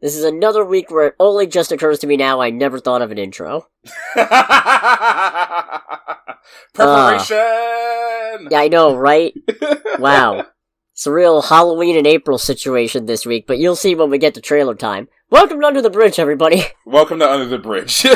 This is another week where it only just occurs to me now I never thought of an intro. Preparation! Yeah, I know, right? Wow. It's a real Halloween in April situation this week, but you'll see when we get to trailer time. Welcome to Under the Bridge, everybody. Welcome to Under the Bridge.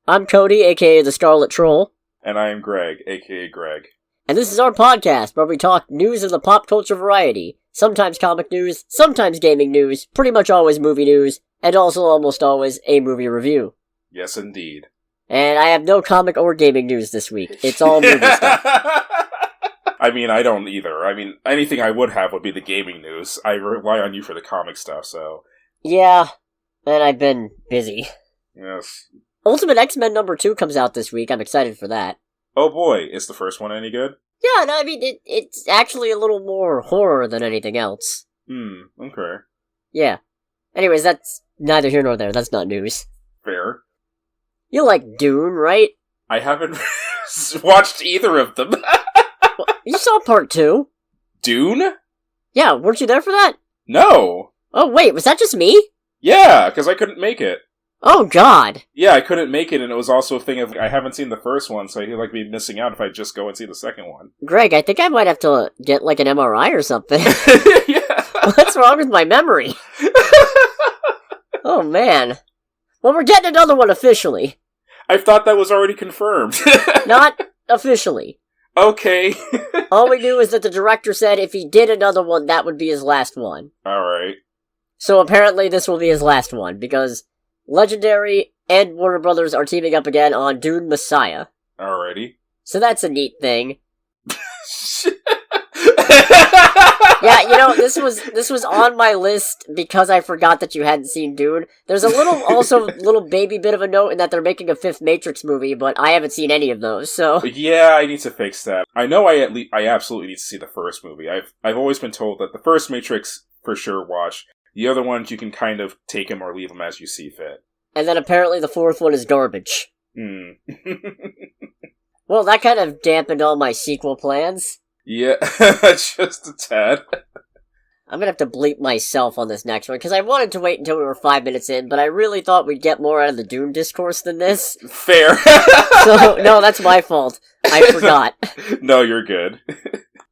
I'm Cody, aka the Scarlet Troll. And I am Greg, aka Greg. And this is our podcast where we talk news of the pop culture variety. Sometimes comic news, sometimes gaming news, pretty much always movie news, and also almost always a movie review. Yes, indeed. And I have no comic or gaming news this week. It's all movie stuff. I mean, I don't either. I mean, anything I would have would be the gaming news. I rely on you for the comic stuff, so... Yeah, and I've been busy. Yes. Ultimate X-Men #2 comes out this week. I'm excited for that. Oh boy, is the first one any good? Yeah, no, I mean, it's actually a little more horror than anything else. Okay. Yeah. Anyways, that's neither here nor there. That's not news. Fair. You like Dune, right? I haven't watched either of them. You saw part 2. Dune? Yeah, weren't you there for that? No. Oh, wait, was that just me? Yeah, because I couldn't make it. Oh, God. Yeah, I couldn't make it, and it was also a thing of, I haven't seen the first one, so I feel like I'd be missing out if I just go and see the second one. Greg, I think I might have to get, like, an MRI or something. Yeah. What's wrong with my memory? Oh, man. Well, we're getting another one officially. I thought that was already confirmed. Not officially. Okay. All we knew is that the director said if he did another one, that would be his last one. Alright. So apparently this will be his last one, because Legendary and Warner Brothers are teaming up again on Dune Messiah. Alrighty. So that's a neat thing. Yeah, you know, this was on my list because I forgot that you hadn't seen Dune. There's a little baby bit of a note in that they're making a 5th Matrix movie, but I haven't seen any of those, so... Yeah, I need to fix that. I know I absolutely need to see the first movie. I've always been told that the first Matrix, for sure, watch. The other ones, you can kind of take them or leave them as you see fit. And then apparently the 4th one is garbage. Well, that kind of dampened all my sequel plans. Yeah, just a tad. I'm gonna have to bleep myself on this next one, because I wanted to wait until we were 5 minutes in, but I really thought we'd get more out of the Dune discourse than this. Fair. So, no, that's my fault. I forgot. No, you're good.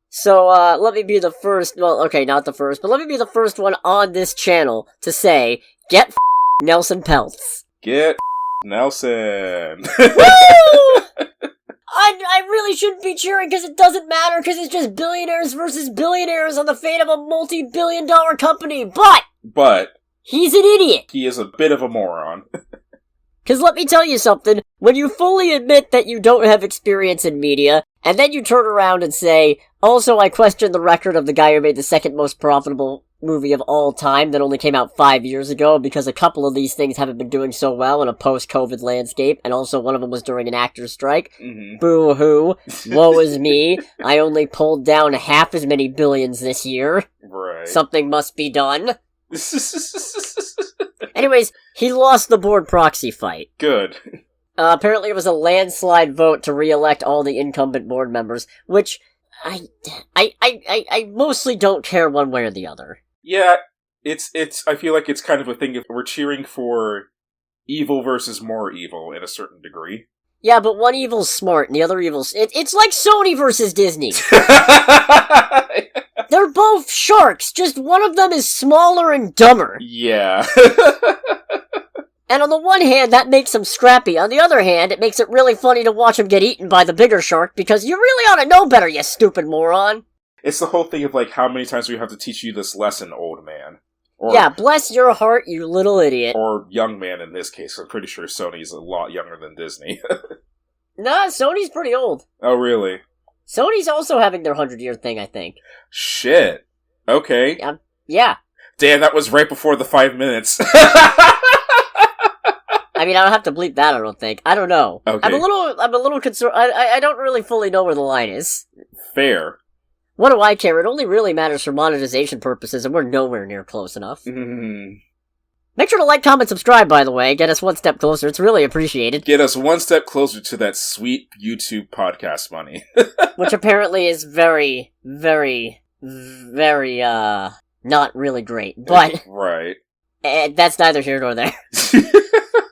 So, let me be the first, well, okay, not the first, but let me be the first one on this channel to say, get Nelson Peltz. Get Nelson. Woo! I really shouldn't be cheering because it doesn't matter because it's just billionaires versus billionaires on the fate of a multi-billion-dollar company, but he's an idiot. He is a bit of a moron. Because let me tell you something, when you fully admit that you don't have experience in media, and then you turn around and say, also I question the record of the guy who made the second most profitable movie of all time that only came out 5 years ago, because a couple of these things haven't been doing so well in a post-COVID landscape, and also one of them was during an actor's strike. Mm-hmm. Boo-hoo. Woe is me. I only pulled down half as many billions this year. Right. Something must be done. Anyways, he lost the board proxy fight. Good. Apparently it was a landslide vote to re-elect all the incumbent board members, which I mostly don't care one way or the other. Yeah, I feel like it's kind of a thing if we're cheering for evil versus more evil in a certain degree. Yeah, but one evil's smart and the other evil's... It's like Sony versus Disney. They're both sharks, just one of them is smaller and dumber. Yeah. And on the one hand, that makes them scrappy. On the other hand, it makes it really funny to watch them get eaten by the bigger shark, because you really ought to know better, you stupid moron. It's the whole thing of, like, how many times do we have to teach you this lesson, old man? Or, yeah, bless your heart, you little idiot. Or young man in this case. I'm pretty sure Sony's a lot younger than Disney. Nah, Sony's pretty old. Oh, really? Sony's also having their 100-year thing, I think. Shit. Okay. Yeah. Damn, that was right before the 5 minutes. I mean, I don't have to bleep that, I don't think. I don't know. Okay. I'm a little concerned. I don't really fully know where the line is. Fair. What do I care? It only really matters for monetization purposes, and we're nowhere near close enough. Make sure to like, comment, subscribe, by the way. Get us one step closer. It's really appreciated. Get us one step closer to that sweet YouTube podcast money. Which apparently is very, very, very, not really great. But right. That's neither here nor there.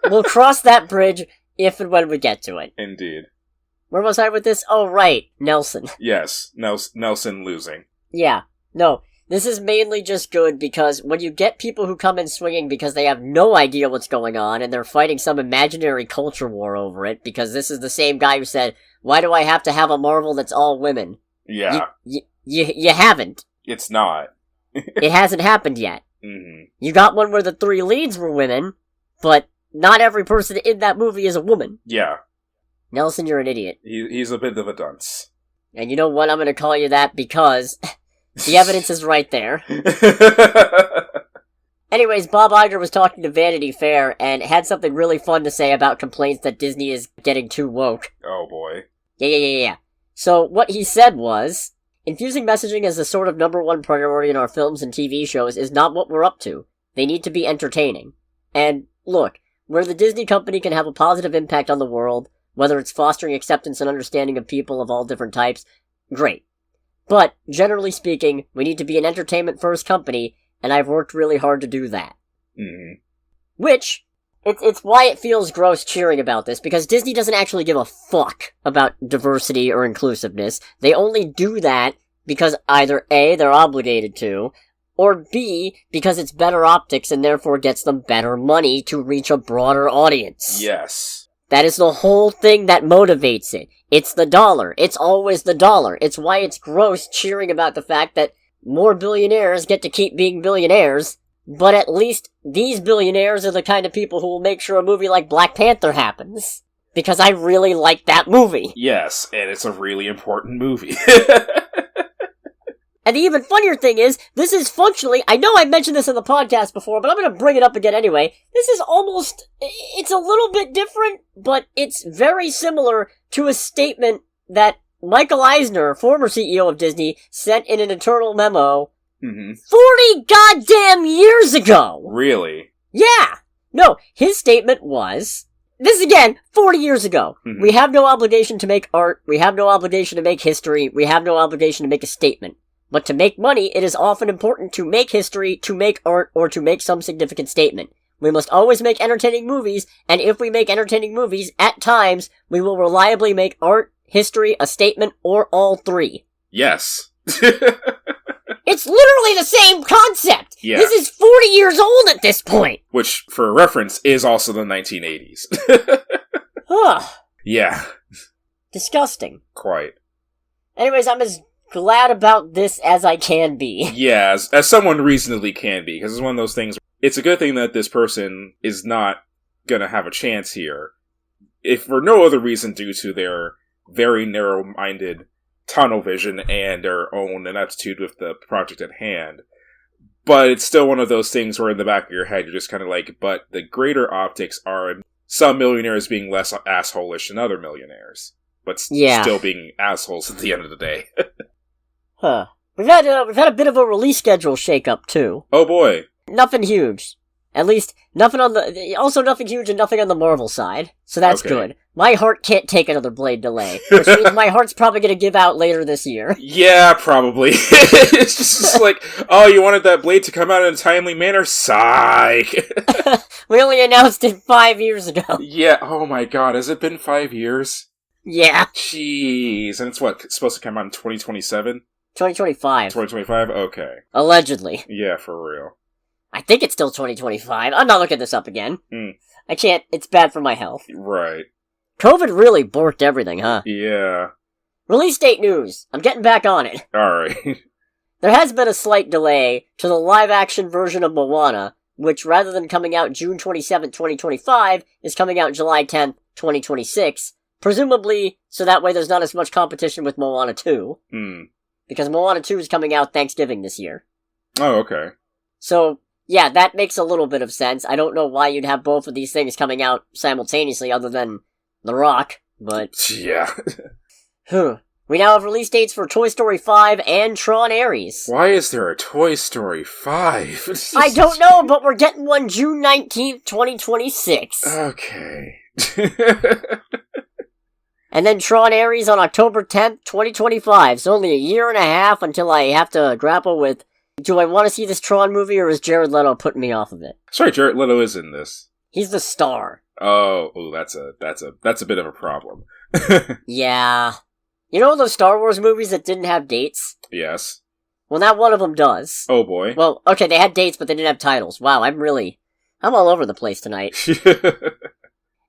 We'll cross that bridge if and when we get to it. Indeed. Where was I with this? Oh, right. Nelson. Yes. Nelson losing. Yeah. No. This is mainly just good because when you get people who come in swinging because they have no idea what's going on and they're fighting some imaginary culture war over it, because this is the same guy who said, why do I have to have a Marvel that's all women? Yeah. You haven't. It's not. It hasn't happened yet. Mm-hmm. You got one where the 3 leads were women, but not every person in that movie is a woman. Yeah. Nelson, you're an idiot. He's a bit of a dunce. And you know what? I'm going to call you that because the evidence is right there. Anyways, Bob Iger was talking to Vanity Fair and had something really fun to say about complaints that Disney is getting too woke. Oh boy. Yeah. So what he said was, infusing messaging as the sort of #1 priority in our films and TV shows is not what we're up to. They need to be entertaining. And look, where the Disney company can have a positive impact on the world, whether it's fostering acceptance and understanding of people of all different types, great. But, generally speaking, we need to be an entertainment-first company, and I've worked really hard to do that. Mm-hmm. Which, it's why it feels gross cheering about this, because Disney doesn't actually give a fuck about diversity or inclusiveness. They only do that because either A, they're obligated to, or B, because it's better optics and therefore gets them better money to reach a broader audience. Yes. That is the whole thing that motivates it. It's the dollar. It's always the dollar. It's why it's gross cheering about the fact that more billionaires get to keep being billionaires, but at least these billionaires are the kind of people who will make sure a movie like Black Panther happens. Because I really like that movie. Yes, and it's a really important movie. And the even funnier thing is, this is functionally, I know I mentioned this in the podcast before, but I'm gonna bring it up again anyway. This is almost, it's a little bit different, but it's very similar to a statement that Michael Eisner, former CEO of Disney, sent in an internal memo 40 goddamn years ago! Really? Yeah! No, his statement was, this again, 40 years ago. Mm-hmm. We have no obligation to make art, we have no obligation to make history, we have no obligation to make a statement. But to make money, it is often important to make history, to make art, or to make some significant statement. We must always make entertaining movies, and if we make entertaining movies, at times, we will reliably make art, history, a statement, or all 3. Yes. It's literally the same concept! Yeah. This is 40 years old at this point! Which, for reference, is also the 1980s. Ugh. Yeah. Disgusting. Quite. Anyways, I'm as glad about this as I can be. Yeah, as someone reasonably can be, because it's one of those things, it's a good thing that this person is not gonna have a chance here, if for no other reason due to their very narrow-minded tunnel vision and their own ineptitude with the project at hand. But it's still one of those things where in the back of your head you're just kind of like, but the greater optics are some millionaires being less asshole-ish than other millionaires, but still being assholes at the end of the day. Huh. We've had a bit of a release schedule shake-up, too. Oh boy. Nothing huge. At least, nothing huge and nothing on the Marvel side. So that's good. My heart can't take another Blade delay. Which means my heart's probably gonna give out later this year. Yeah, probably. It's just like, oh, you wanted that Blade to come out in a timely manner? Psych! We only announced it 5 years ago. Yeah, oh my god, has it been 5 years? Yeah. Jeez, and it's supposed to come out in 2027? 2025. 2025? Okay. Allegedly. Yeah, for real. I think it's still 2025. I'm not looking this up again. I can't. It's bad for my health. Right. COVID really borked everything, huh? Yeah. Release date news. I'm getting back on it. Alright. There has been a slight delay to the live-action version of Moana, which rather than coming out June 27, 2025, is coming out July 10th, 2026. Presumably, so that way there's not as much competition with Moana 2. Because Moana 2 is coming out Thanksgiving this year. Oh, okay. So, yeah, that makes a little bit of sense. I don't know why you'd have both of these things coming out simultaneously other than The Rock, but... Yeah. We now have release dates for Toy Story 5 and Tron Ares. Why is there a Toy Story 5? I don't know, but we're getting one June 19th, 2026. Okay. And then Tron Ares on October 10th, 2025. So only a year and a half until I have to grapple with do I want to see this Tron movie, or is Jared Leto putting me off of it? Sorry, Jared Leto is in this. He's the star. Oh, that's a bit of a problem. Yeah. You know those Star Wars movies that didn't have dates? Yes. Well, now one of them does. Oh boy. Well, okay, they had dates, but they didn't have titles. Wow, I'm all over the place tonight.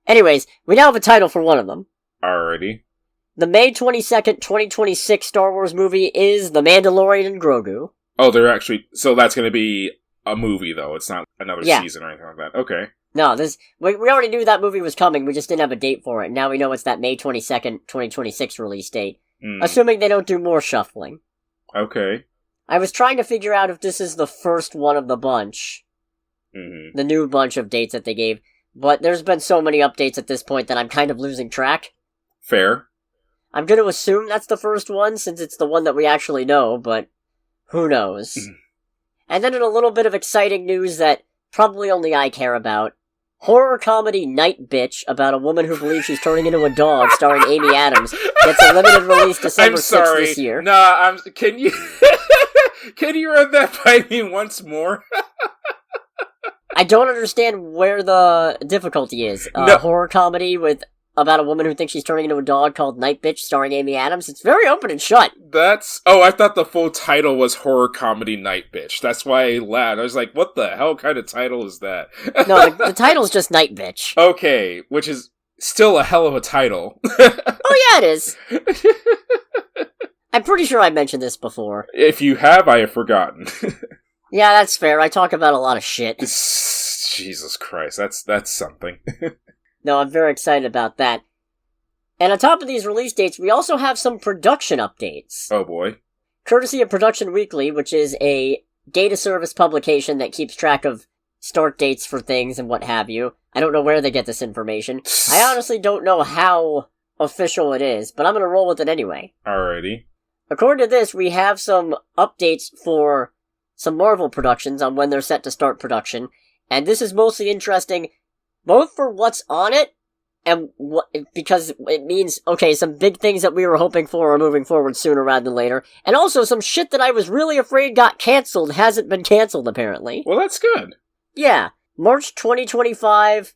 Anyways, we now have a title for one of them. Alrighty. The May 22nd, 2026 Star Wars movie is The Mandalorian and Grogu. Oh, so that's gonna be a movie, though. It's not another season or anything like that. Okay. No, we already knew that movie was coming, we just didn't have a date for it, and now we know it's that May 22nd, 2026 release date. Assuming they don't do more shuffling. Okay. I was trying to figure out if this is the first one of the bunch. Mm-hmm. The new bunch of dates that they gave. But there's been so many updates at this point that I'm kind of losing track. Fair. I'm going to assume that's the first one, since it's the one that we actually know, but who knows. And then in a little bit of exciting news that probably only I care about, horror comedy Night Bitch about a woman who believes she's turning into a dog, starring Amy Adams, gets a limited release December 6th this year. Nah, can you can you run that by me once more? I don't understand where the difficulty is. No. Horror comedy about a woman who thinks she's turning into a dog called Night Bitch, starring Amy Adams. It's very open and shut. I thought the full title was Horror Comedy Night Bitch. That's why I laughed. I was like, what the hell kind of title is that? No, the title's just Night Bitch. Okay, which is still a hell of a title. Oh yeah, it is. I'm pretty sure I mentioned this before. If you have, I have forgotten. Yeah, that's fair. I talk about a lot of shit. Jesus Christ, that's something. No, I'm very excited about that. And on top of these release dates, we also have some production updates. Oh boy. Courtesy of Production Weekly, which is a data service publication that keeps track of start dates for things and what have you. I don't know where they get this information. I honestly don't know how official it is, but I'm gonna roll with it anyway. Alrighty. According to this, we have some updates for some Marvel productions on when they're set to start production, and this is mostly interesting both for what's on it, and because it means, okay, some big things that we were hoping for are moving forward sooner rather than later, and also some shit that I was really afraid got cancelled hasn't been cancelled, apparently. Well, that's good. Yeah. March 2025,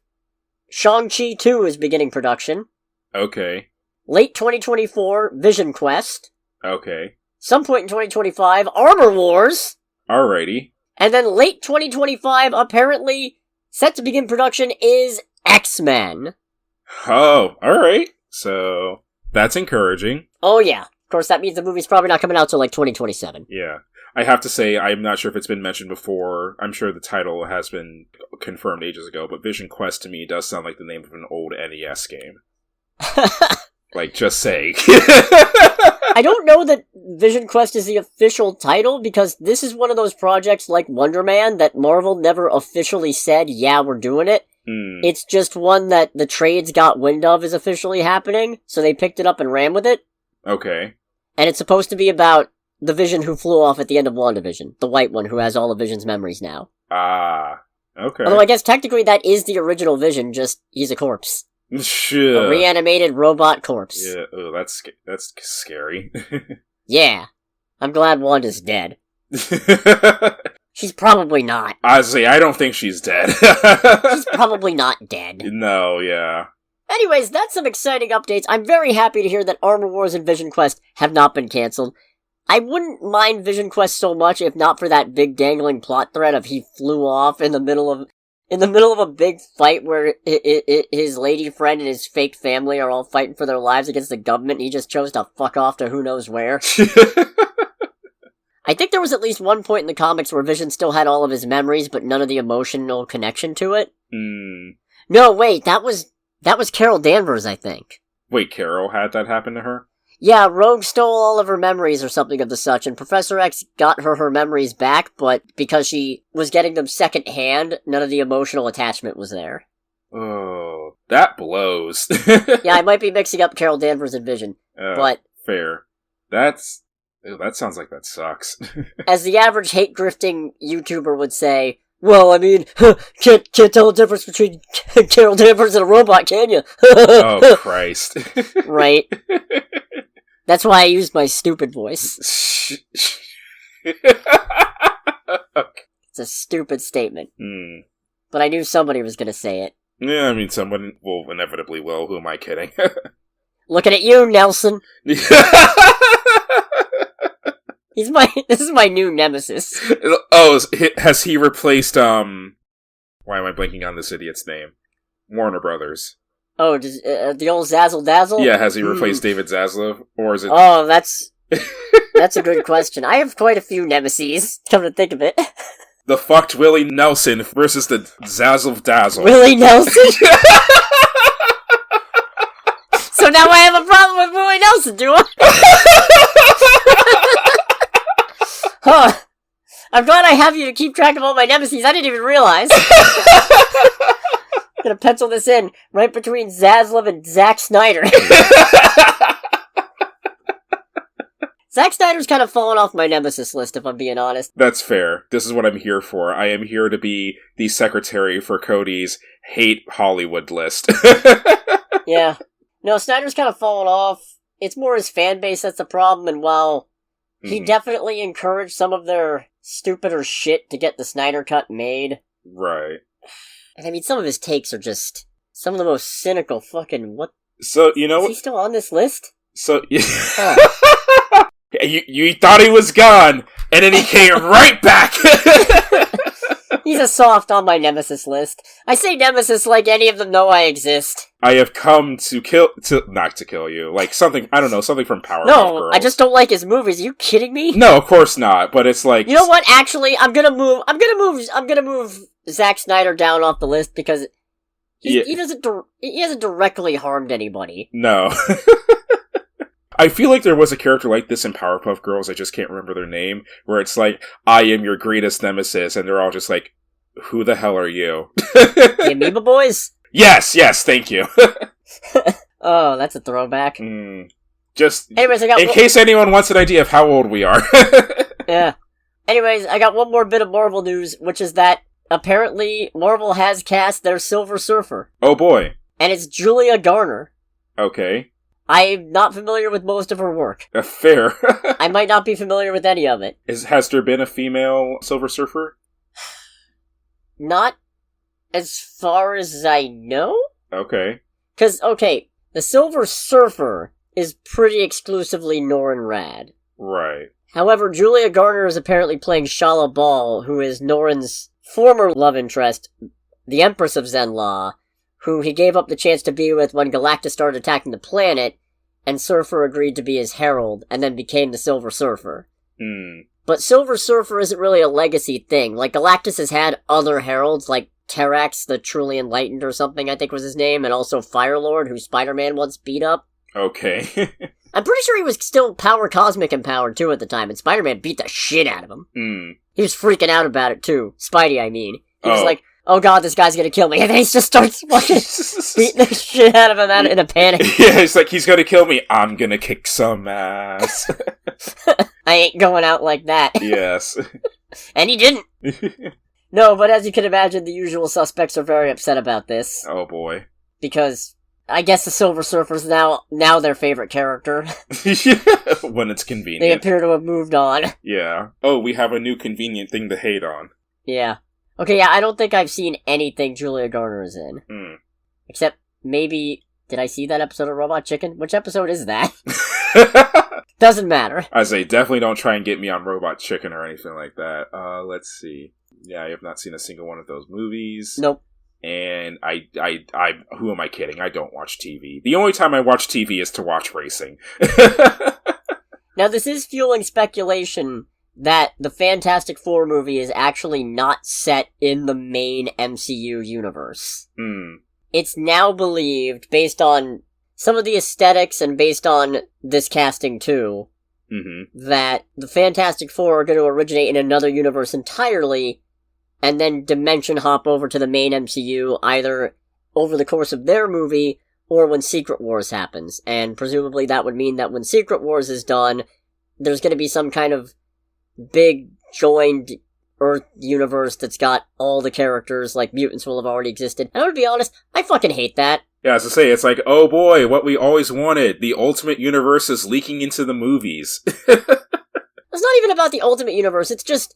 Shang-Chi 2 is beginning production. Okay. Late 2024, Vision Quest. Okay. Some point in 2025, Armor Wars. Alrighty. And then late 2025, apparently, set to begin production is X-Men. Oh, alright. So, that's encouraging. Oh yeah. Of course, that means the movie's probably not coming out till like 2027. Yeah. I have to say, I'm not sure if it's been mentioned before. I'm sure the title has been confirmed ages ago, but Vision Quest to me does sound like the name of an old NES game. Like, just saying. I don't know that Vision Quest is the official title, because this is one of those projects like Wonder Man that Marvel never officially said, yeah, we're doing it. It's just one that the trades got wind of is officially happening, so they picked it up and ran with it. Okay. And it's supposed to be about the Vision who flew off at the end of WandaVision, the white one who has all of Vision's memories now. Ah, okay. Although I guess technically that is the original Vision, just he's a corpse. Sure. A reanimated robot corpse. Yeah, oh, that's scary. Yeah. I'm glad Wanda's dead. She's probably not. Honestly, I don't think she's dead. She's probably not dead. No, yeah. Anyways, that's some exciting updates. I'm very happy to hear that Armor Wars and Vision Quest have not been cancelled. I wouldn't mind Vision Quest so much if not for that big dangling plot thread of he flew off in the middle of a big fight where his lady friend and his fake family are all fighting for their lives against the government, and he just chose to fuck off to who knows where. I think there was at least one point in the comics where Vision still had all of his memories, but none of the emotional connection to it. No, wait, that was Carol Danvers, I think. Wait, Carol had that happen to her? Yeah, Rogue stole all of her memories or something of the such, and Professor X got her memories back, but because she was getting them secondhand, none of the emotional attachment was there. Oh, that blows. Yeah, I might be mixing up Carol Danvers and Vision, but... Fair. That sounds like that sucks. As the average hate-grifting YouTuber would say, well, I mean, can't tell the difference between Carol Danvers and a robot, can you? Oh, Christ. Right. That's why I used my stupid voice. It's a stupid statement. Hmm. But I knew somebody was going to say it. Yeah, I mean, someone will inevitably will. Who am I kidding? Looking at you, Nelson. This is my new nemesis. Oh, has he replaced, why am I blanking on this idiot's name? Warner Brothers. Oh, the old Zazzle Dazzle? Yeah, has he replaced David Zaslav? Or is it... Oh, that's a good question. I have quite a few nemesis, come to think of it. The fucked Willie Nelson versus the Zazzle Dazzle. Willie Nelson? So now I have a problem with Willie Nelson, do I? Huh. I'm glad I have you to keep track of all my nemesis. I didn't even realize. I'm gonna pencil this in right between Zaslav and Zack Snyder. Zack Snyder's kind of fallen off my nemesis list, if I'm being honest. That's fair. This is what I'm here for. I am here to be the secretary for Cody's hate Hollywood list. Yeah. No, Snyder's kind of fallen off. It's more his fan base that's the problem, and while he definitely encouraged some of their stupider shit to get the Snyder Cut made. Right. I mean, some of his takes are just some of the most cynical fucking what. So, you know... Is he still on this list? So... You thought he was gone, and then he came right back! He's a soft on my nemesis list. I say nemesis like any of them know I exist. I have come not to kill you. Like something, I don't know, something from Powerpuff No, Girls. I just don't like his movies. Are you kidding me? No, of course not, but it's like... You know what, actually, I'm gonna move Zack Snyder down off the list because he hasn't directly harmed anybody. No. I feel like there was a character like this in Powerpuff Girls, I just can't remember their name, where it's like, I am your greatest nemesis, and they're all just like, who the hell are you? The Amoeba Boys? Yes, thank you. Oh, that's a throwback. Just, anyways, in case anyone wants an idea of how old we are. Yeah. Anyways, I got one more bit of Marvel news, which is that apparently Marvel has cast their Silver Surfer. Oh boy. And it's Julia Garner. Okay. I'm not familiar with most of her work. Fair. I might not be familiar with any of it. Has there been a female Silver Surfer? Not as far as I know? Okay. Because, okay, the Silver Surfer is pretty exclusively Norrin Rad. Right. However, Julia Garner is apparently playing Shala Bal, who is Norrin's former love interest, the Empress of Zenla, who he gave up the chance to be with when Galactus started attacking the planet, and Surfer agreed to be his herald, and then became the Silver Surfer. But Silver Surfer isn't really a legacy thing. Like, Galactus has had other heralds, like Terrax, the Truly Enlightened or something, I think was his name, and also Firelord, who Spider-Man once beat up. Okay. I'm pretty sure he was still Power Cosmic empowered, too, at the time, and Spider-Man beat the shit out of him. He was freaking out about it, too. Spidey, I mean. He was like, oh god, this guy's gonna kill me. And then he just starts fucking beating the shit out of him in a panic. Yeah, he's like, he's gonna kill me. I'm gonna kick some ass. I ain't going out like that. Yes. And he didn't. No, but as you can imagine, the usual suspects are very upset about this. Oh boy. Because I guess the Silver Surfer's now their favorite character. When it's convenient. They appear to have moved on. Yeah. Oh, we have a new convenient thing to hate on. Yeah. Okay, yeah, I don't think I've seen anything Julia Garner is in. Except, maybe, did I see that episode of Robot Chicken? Which episode is that? Doesn't matter. I say, definitely don't try and get me on Robot Chicken or anything like that. Let's see. Yeah, I have not seen a single one of those movies. Nope. And I, who am I kidding? I don't watch TV. The only time I watch TV is to watch racing. Now, this is fueling speculation that the Fantastic Four movie is actually not set in the main MCU universe. It's now believed, based on some of the aesthetics and based on this casting too, that the Fantastic Four are going to originate in another universe entirely, and then dimension hop over to the main MCU either over the course of their movie or when Secret Wars happens. And presumably that would mean that when Secret Wars is done, there's going to be some kind of big joined Earth universe that's got all the characters, like mutants will have already existed. And I'm gonna be honest, I fucking hate that. Yeah, as I say, it's like, oh boy, what we always wanted. The Ultimate Universe is leaking into the movies. It's not even about the Ultimate Universe, it's just,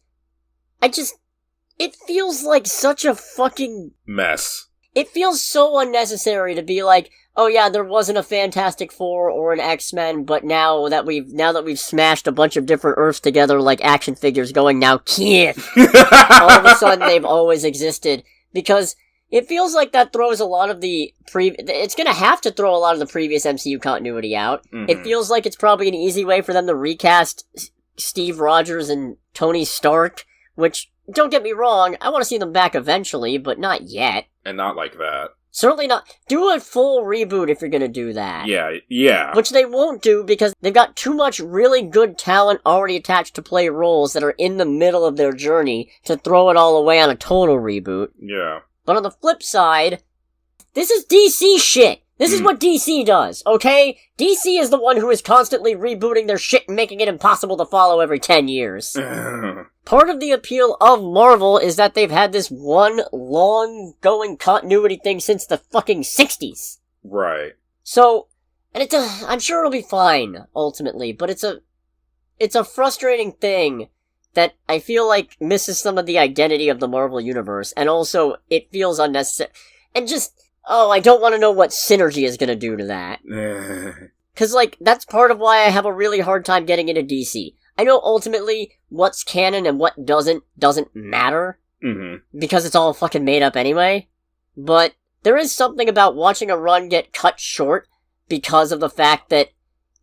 it feels like such a fucking mess. It feels so unnecessary to be like, oh yeah, there wasn't a Fantastic Four or an X-Men, but now that we've smashed a bunch of different Earths together like action figures going, now Keith! All of a sudden they've always existed. Because it feels like that throws a lot of the it's gonna have to throw a lot of the previous MCU continuity out. Mm-hmm. It feels like it's probably an easy way for them to recast Steve Rogers and Tony Stark, which, don't get me wrong, I want to see them back eventually, but not yet. And not like that. Certainly not. Do a full reboot if you're gonna do that. Yeah. Which they won't do because they've got too much really good talent already attached to play roles that are in the middle of their journey to throw it all away on a total reboot. Yeah. But on the flip side, this is DC shit. This is what DC does, okay? DC is the one who is constantly rebooting their shit and making it impossible to follow every 10 years. Part of the appeal of Marvel is that they've had this one long-going continuity thing since the fucking 60s. Right. So, and I'm sure it'll be fine, ultimately, but it's a frustrating thing that I feel like misses some of the identity of the Marvel Universe, and also, it feels unnecessary. And just, I don't want to know what Synergy is gonna do to that. Cause, that's part of why I have a really hard time getting into DC. I know ultimately what's canon and what doesn't matter. Mm-hmm. Because it's all fucking made up anyway. But there is something about watching a run get cut short because of the fact that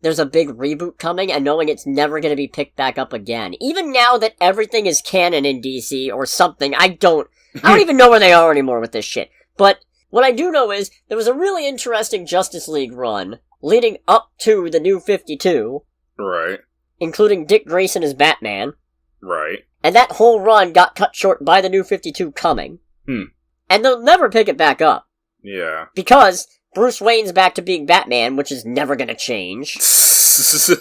there's a big reboot coming and knowing it's never going to be picked back up again. Even now that everything is canon in DC or something, I don't even know where they are anymore with this shit. But what I do know is there was a really interesting Justice League run leading up to the New 52. Right. Including Dick Grayson as Batman. Right. And that whole run got cut short by the New 52 coming. And they'll never pick it back up. Yeah. Because Bruce Wayne's back to being Batman, which is never gonna change. So,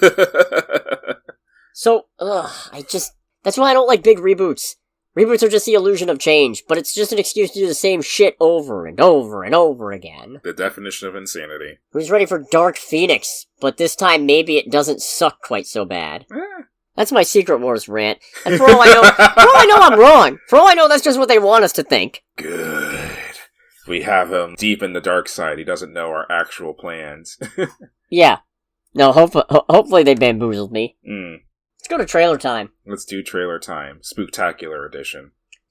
that's why I don't like big reboots. Reboots are just the illusion of change, but it's just an excuse to do the same shit over and over and over again. The definition of insanity. Who's ready for Dark Phoenix? But this time maybe it doesn't suck quite so bad. That's my Secret Wars rant. And for all I know, I'm wrong. For all I know, that's just what they want us to think. Good. We have him deep in the dark side. He doesn't know our actual plans. Yeah. No, hopefully they bamboozled me. Let's go to trailer time. Let's do trailer time. Spooktacular edition.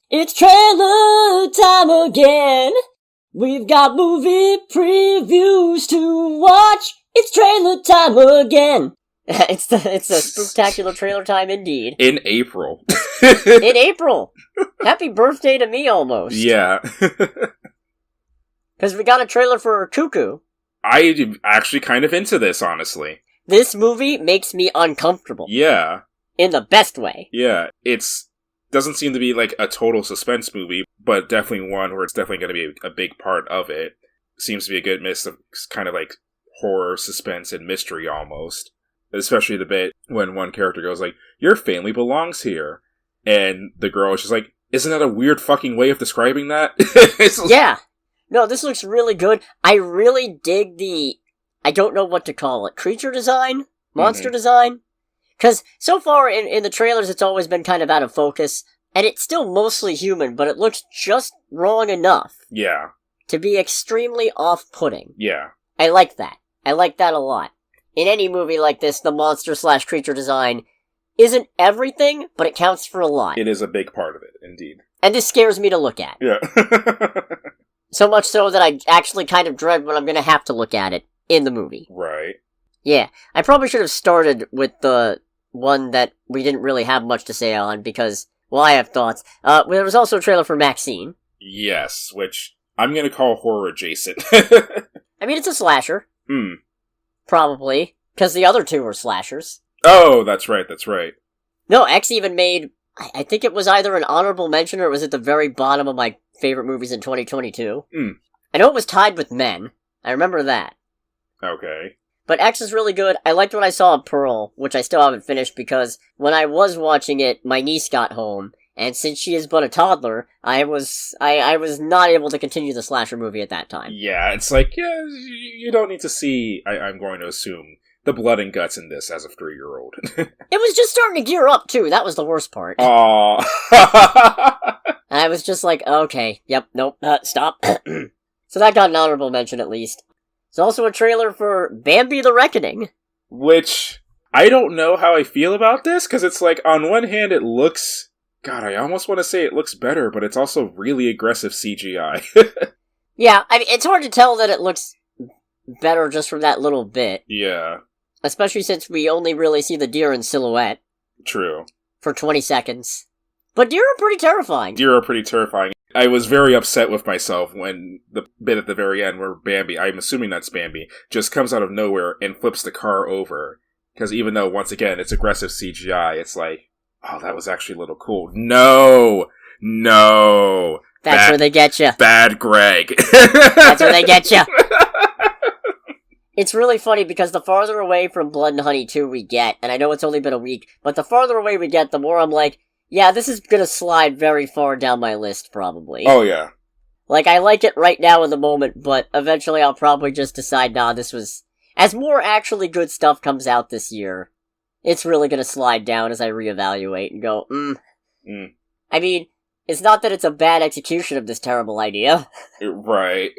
It's trailer time again. We've got movie previews to watch. It's trailer time again. It's a spooktacular trailer time indeed. In April. In April. Happy birthday to me almost. Yeah. Because we got a trailer for Cuckoo. I'm actually kind of into this, honestly. This movie makes me uncomfortable. Yeah. In the best way. Yeah. Doesn't seem to be like a total suspense movie, but definitely one where it's definitely going to be a big part of it. Seems to be a good mix of kind of like horror, suspense, and mystery almost. Especially the bit when one character goes like, "Your family belongs here." And the girl is just like, "Isn't that a weird fucking way of describing that?" Yeah. No, this looks really good. I really dig I don't know what to call it. Creature design? Monster design? Because so far in the trailers it's always been kind of out of focus, and it's still mostly human, but it looks just wrong enough. Yeah. To be extremely off-putting. Yeah. I like that. I like that a lot. In any movie like this, the monster/creature design isn't everything, but it counts for a lot. It is a big part of it, indeed. And this scares me to look at. Yeah. So much so that I actually kind of dread when I'm gonna have to look at it in the movie. Right. Yeah, I probably should have started with the one that we didn't really have much to say on, because, well, I have thoughts. There was also a trailer for Maxxxine. Yes, which I'm gonna call horror adjacent. I mean, it's a slasher. Probably. Because the other two are slashers. Oh, that's right. No, X even made, I think it was either an honorable mention or it was at the very bottom of my favorite movies in 2022. I know it was tied with Men. I remember that. Okay. But X is really good. I liked what I saw of Pearl, which I still haven't finished because when I was watching it, my niece got home, and since she is but a toddler, I was not able to continue the slasher movie at that time. Yeah, it's like, yeah, you don't need to see, I'm going to assume, the blood and guts in this as a 3-year-old. It was just starting to gear up, too. That was the worst part. Aww. And I was just like, okay, yep, nope, stop. So that got an honorable mention, at least. There's also a trailer for Bambi the Reckoning. Which, I don't know how I feel about this, because it's like, on one hand, it looks... God, I almost want to say it looks better, but it's also really aggressive CGI. Yeah, I mean, it's hard to tell that it looks better just from that little bit. Yeah. Especially since we only really see the deer in silhouette. True. For 20 seconds. But deer are pretty terrifying. Deer are pretty terrifying. I was very upset with myself when the bit at the very end where Bambi, I'm assuming that's Bambi, just comes out of nowhere and flips the car over. Because even though, once again, it's aggressive CGI, it's like, oh, that was actually a little cool. No! That's where they get you. Bad Greg. That's where they get you. It's really funny because the farther away from Blood and Honey 2 we get, and I know it's only been a week, but the farther away we get, the more I'm like, yeah, this is gonna slide very far down my list, probably. Oh, yeah. Like, I like it right now in the moment, but eventually I'll probably just decide, nah, this was... As more actually good stuff comes out this year, it's really gonna slide down as I reevaluate and go, I mean, it's not that it's a bad execution of this terrible idea. Right.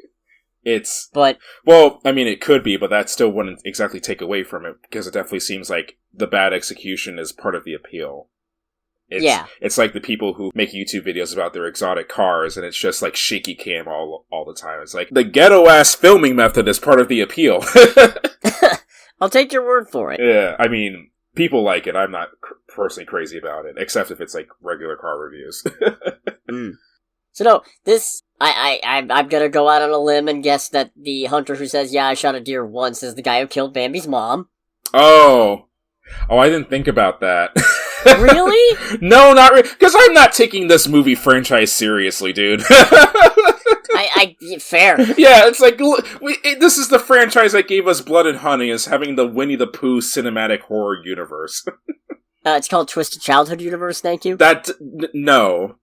But... Well, I mean, it could be, but that still wouldn't exactly take away from it, because it definitely seems like the bad execution is part of the appeal. It's like the people who make YouTube videos about their exotic cars, and it's just like shaky cam all the time. It's like, the ghetto-ass filming method is part of the appeal. I'll take your word for it. Yeah, I mean, people like it. I'm not personally crazy about it, except if it's like regular car reviews. So no, this... I'm gonna go out on a limb and guess that the hunter who says, yeah, I shot a deer once, is the guy who killed Bambi's mom. Oh, I didn't think about that. Really? No, not really. Because I'm not taking this movie franchise seriously, dude. Fair. Yeah, it's like, this is the franchise that gave us Blood and Honey, is having the Winnie the Pooh cinematic horror universe. It's called Twisted Childhood Universe, thank you. No.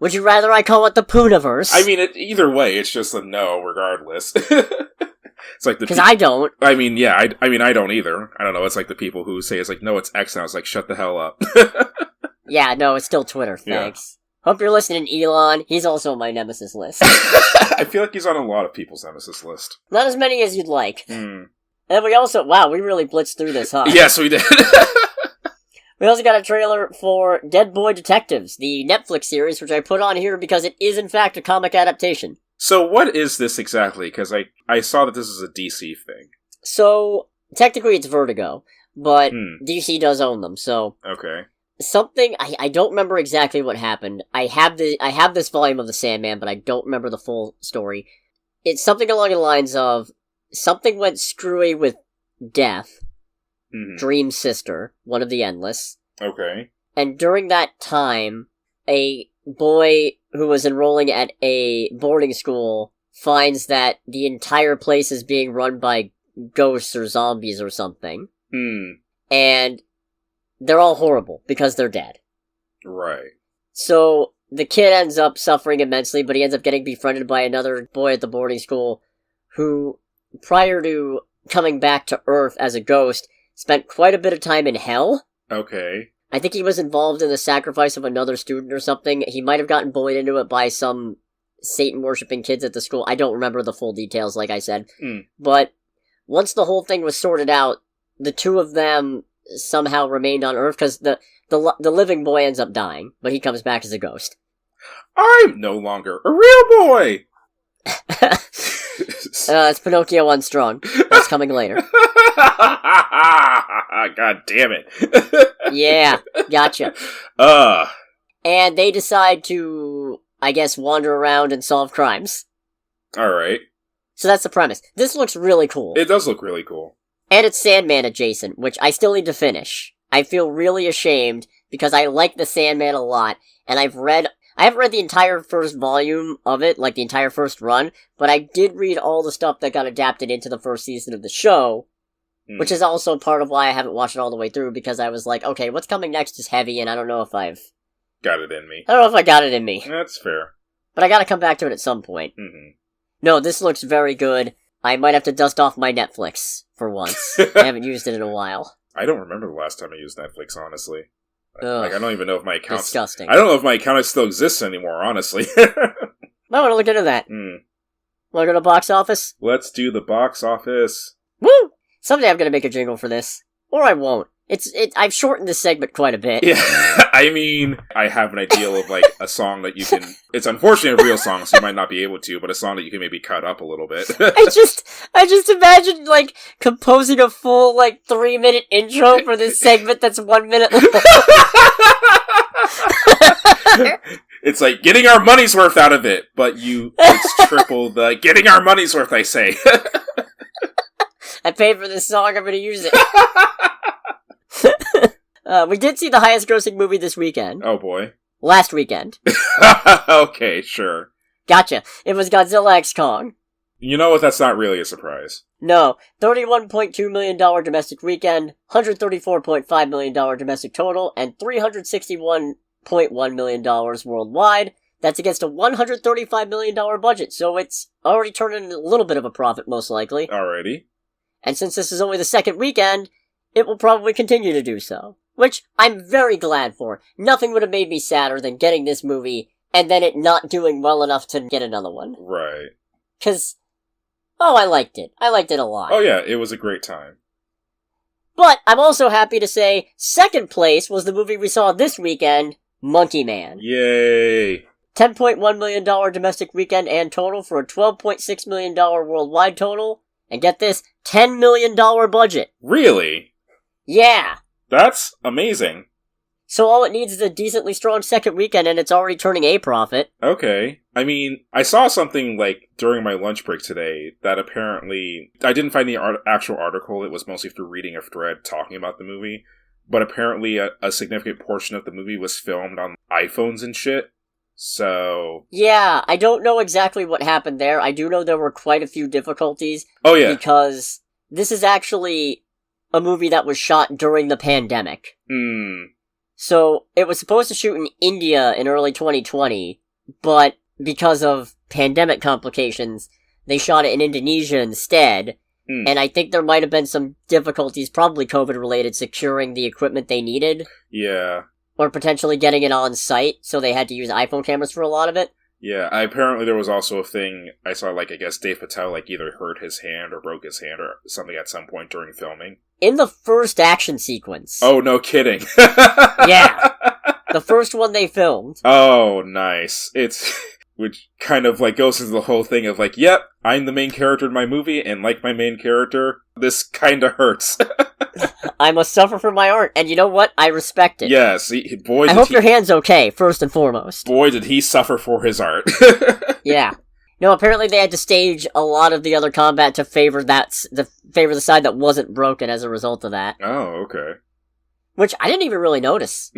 Would you rather I call it the Pooniverse? I mean, either way, it's just a no, regardless. It's like because I don't. I mean, yeah, I don't either. I don't know. It's like the people who say it's like, no, it's X, and I was like, shut the hell up. Yeah, no, it's still Twitter. Thanks. Yeah. Hope you're listening, Elon. He's also on my nemesis list. I feel like he's on a lot of people's nemesis list. Not as many as you'd like. And we also, wow, we really blitzed through this, huh? Yes, we did. We also got a trailer for Dead Boy Detectives, the Netflix series, which I put on here because it is in fact a comic adaptation. So what is this exactly? Because I saw that this is a DC thing. So, technically it's Vertigo, but DC does own them, so... Okay. Something, I don't remember exactly what happened. I have this volume of The Sandman, but I don't remember the full story. It's something along the lines of, something went screwy with Death, Dream's sister, one of the Endless. Okay. And during that time, a boy who was enrolling at a boarding school finds that the entire place is being run by ghosts or zombies or something. And they're all horrible because they're dead. Right. So the kid ends up suffering immensely, but he ends up getting befriended by another boy at the boarding school who, prior to coming back to Earth as a ghost, spent quite a bit of time in hell. Okay. I think he was involved in the sacrifice of another student or something. He might have gotten bullied into it by some Satan-worshipping kids at the school. I don't remember the full details, like I said. But once the whole thing was sorted out, the two of them somehow remained on Earth, because the living boy ends up dying, but he comes back as a ghost. I'm no longer a real boy! It's Pinocchio Unstrung. That's coming later. God damn it. Yeah, gotcha. And they decide to, I guess, wander around and solve crimes. Alright. So that's the premise. This looks really cool. It does look really cool. And it's Sandman adjacent, which I still need to finish. I feel really ashamed, because I like the Sandman a lot, and I haven't read the entire first volume of it, like the entire first run, but I did read all the stuff that got adapted into the first season of the show, which is also part of why I haven't watched it all the way through, because I was like, okay, what's coming next is heavy, and I don't know if I got it in me. I don't know if I got it in me. That's fair. But I gotta come back to it at some point. No, this looks very good. I might have to dust off my Netflix for once. I haven't used it in a while. I don't remember the last time I used Netflix, honestly. Ugh, I don't even know if my account... disgusting. I don't know if my account still exists anymore, honestly. I want to look into that. Want to go to box office? Let's do the box office. Woo! Someday I'm going to make a jingle for this. Or I won't. I've shortened this segment quite a bit. Yeah, I mean, I have an ideal of, like, a song that you can... It's unfortunately a real song, so you might not be able to, but a song that you can maybe cut up a little bit. I just imagine, like, composing a full, like, 3-minute intro for this segment that's 1 minute long. It's like, getting our money's worth out of it, but it's triple the getting our money's worth, I say. I paid for this song, I'm gonna use it. We did see the highest grossing movie this weekend. Oh boy. Last weekend. Okay, sure. Gotcha. It was Godzilla x Kong. You know what? That's not really a surprise. No. $31.2 million domestic weekend, $134.5 million domestic total, and $361.1 million worldwide. That's against a $135 million budget, so it's already turning a little bit of a profit, most likely. Alrighty. And since this is only the second weekend, it will probably continue to do so. Which I'm very glad for. Nothing would have made me sadder than getting this movie and then it not doing well enough to get another one. Right. 'Cause, I liked it. I liked it a lot. Oh yeah, it was a great time. But I'm also happy to say second place was the movie we saw this weekend, Monkey Man. Yay! $10.1 million domestic weekend and total for a $12.6 million worldwide total. And get this, $10 million budget. Really? Yeah. That's amazing. So all it needs is a decently strong second weekend and it's already turning a profit. Okay. I mean, I saw something, like, during my lunch break today that apparently... I didn't find the actual article, it was mostly through reading a thread talking about the movie, but apparently a significant portion of the movie was filmed on iPhones and shit, so... Yeah, I don't know exactly what happened there. I do know there were quite a few difficulties. Oh yeah. Because this is actually a movie that was shot during the pandemic. So, it was supposed to shoot in India in early 2020, but because of pandemic complications, they shot it in Indonesia instead, and I think there might have been some difficulties, probably COVID-related, securing the equipment they needed. Yeah. Or potentially getting it on site, so they had to use iPhone cameras for a lot of it. Yeah, apparently there was also a thing, I saw, like, I guess Dave Patel, like, either hurt his hand or broke his hand or something at some point during filming. In the first action sequence. Oh, no kidding. Yeah. The first one they filmed. Oh, nice. Which kind of, like, goes into the whole thing of, like, yep, I'm the main character in my movie, and like my main character, this kinda hurts. I must suffer for my art, and you know what? I respect it. Yes, boy, I hope your hand's okay, first and foremost. Boy, did he suffer for his art. Yeah. No, apparently they had to stage a lot of the other combat to favor the side that wasn't broken as a result of that. Oh, okay. Which I didn't even really notice.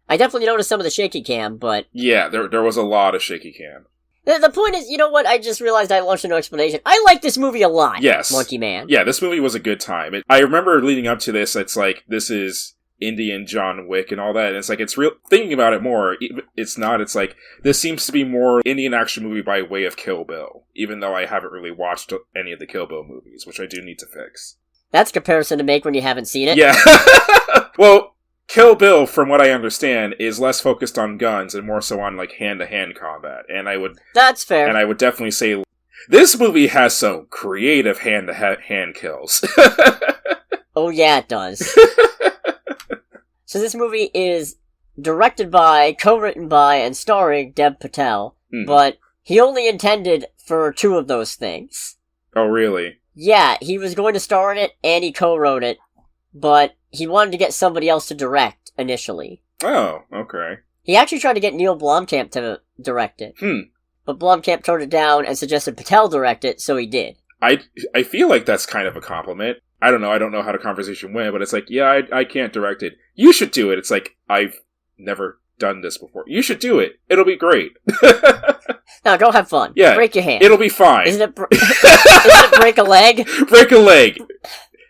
I definitely noticed some of the shaky cam, but... Yeah, there was a lot of shaky cam. The point is, you know what? I just realized I launched a no explanation. I like this movie a lot. Yes. Monkey Man. Yeah, this movie was a good time. I remember leading up to this, it's like, this is Indian John Wick and all that, and it's like, it's real, thinking about it more, it's not, it's like, this seems to be more Indian action movie by way of Kill Bill, even though I haven't really watched any of the Kill Bill movies, which I do need to fix. That's a comparison to make when you haven't seen it. Yeah. Well, Kill Bill, from what I understand, is less focused on guns and more so on, like, hand-to-hand combat, and That's fair. And I would definitely say, this movie has some creative hand-to-hand kills. Oh yeah, it does. So this movie is directed by, co-written by, and starring Dev Patel, but he only intended for 2 of those things. Oh, really? Yeah, he was going to star in it, and he co-wrote it, but he wanted to get somebody else to direct, initially. Oh, okay. He actually tried to get Neil Blomkamp to direct it. But Blomkamp turned it down and suggested Patel direct it, so he did. I feel like that's kind of a compliment. I don't know how the conversation went, but it's like, yeah, I can't direct it. You should do it. It's like, I've never done this before. You should do it. It'll be great. No, go have fun. Yeah. Break your hand. It'll be fine. Isn't it break a leg? Break a leg.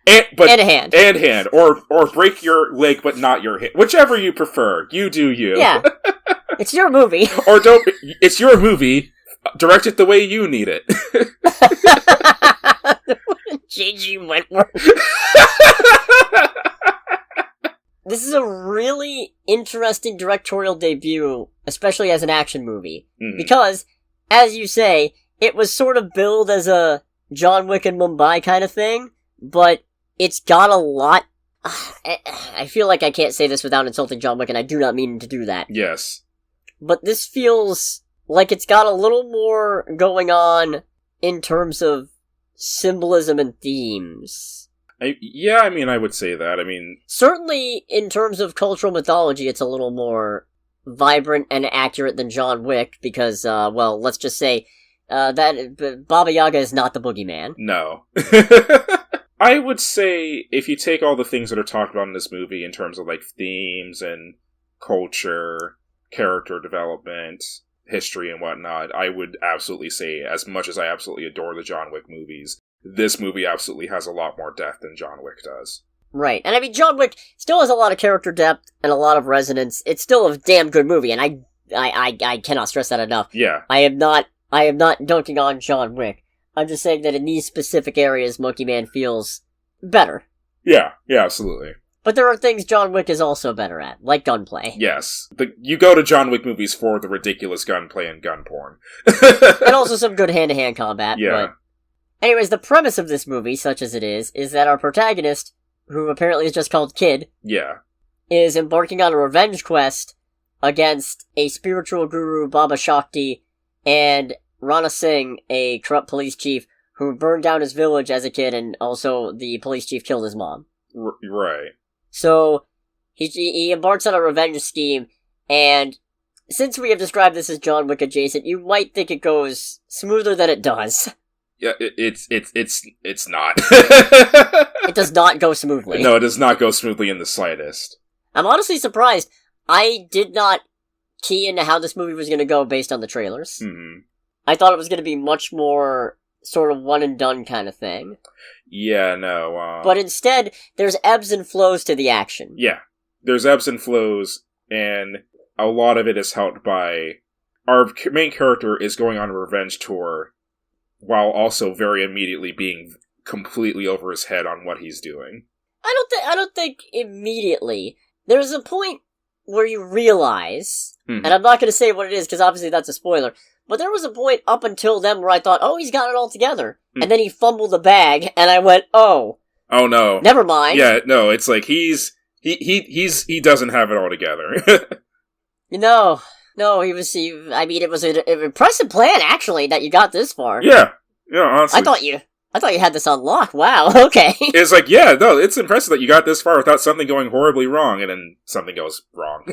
And a hand. And hand. Or break your leg but not your hand. Whichever you prefer. You do you. Yeah. It's your movie. Or don't. It's your movie. Direct it the way you need it. J.G. Wentworth. This is a really interesting directorial debut, especially as an action movie. Mhm. Because, as you say, it was sort of billed as a John Wick in Mumbai kind of thing, but it's got a lot... I feel like I can't say this without insulting John Wick, and I do not mean to do that. Yes. But this feels like it's got a little more going on in terms of symbolism and themes. I would say that. Certainly, in terms of cultural mythology, it's a little more vibrant and accurate than John Wick, because, let's just say, that Baba Yaga is not the boogeyman. No. I would say, if you take all the things that are talked about in this movie in terms of, like, themes and culture, character development, history and whatnot, I would absolutely say, as much as I absolutely adore the John Wick movies, this movie absolutely has a lot more depth than John Wick does. Right, and John Wick still has a lot of character depth and a lot of resonance. It's still a damn good movie, and I cannot stress that enough. Yeah. I am not dunking on John Wick. I'm just saying that in these specific areas, Monkey Man feels better. Yeah, absolutely. But there are things John Wick is also better at, like gunplay. Yes. You go to John Wick movies for the ridiculous gunplay and gun porn. And also some good hand-to-hand combat. Yeah. But anyways, the premise of this movie, such as it is that our protagonist, who apparently is just called Kid, is embarking on a revenge quest against a spiritual guru, Baba Shakti, and Rana Singh, a corrupt police chief who burned down his village as a kid, and also the police chief killed his mom. Right. So, he embarks on a revenge scheme, and since we have described this as John Wick adjacent, you might think it goes smoother than it does. Yeah, it's not. It does not go smoothly. No, it does not go smoothly in the slightest. I'm honestly surprised. I did not key into how this movie was going to go based on the trailers. Mm-hmm. I thought it was going to be much more sort of one and done kind of thing. Yeah, no. But instead, there's ebbs and flows to the action. Yeah, there's ebbs and flows, and a lot of it is helped by our main character is going on a revenge tour, while also very immediately being completely over his head on what he's doing. I don't think immediately. There's a point where you realize, and I'm not going to say what it is because obviously that's a spoiler, but there was a point up until then where I thought, oh, he's got it all together. And then he fumbled the bag, and I went, oh. Oh, no. Never mind. Yeah, no, it's like he doesn't have it all together. No, it was an impressive plan, actually, that you got this far. Yeah, honestly. I thought you had this on lock. Wow, okay. It's like, yeah, no, it's impressive that you got this far without something going horribly wrong, and then something goes wrong.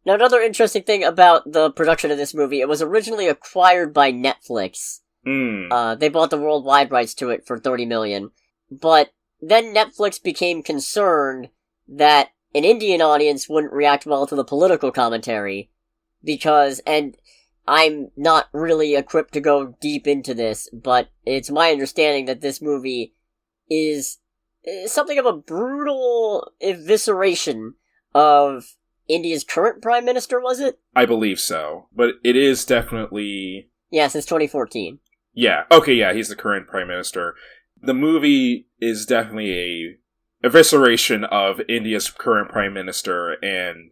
Now, another interesting thing about the production of this movie, it was originally acquired by Netflix. They bought the worldwide rights to it for $30 million. But then Netflix became concerned that an Indian audience wouldn't react well to the political commentary, because, and I'm not really equipped to go deep into this, but it's my understanding that this movie is something of a brutal evisceration of India's current Prime Minister, was it? I believe so. But it is definitely... Yeah, since 2014. Yeah. Okay, yeah, he's the current Prime Minister. The movie is definitely a evisceration of India's current Prime Minister and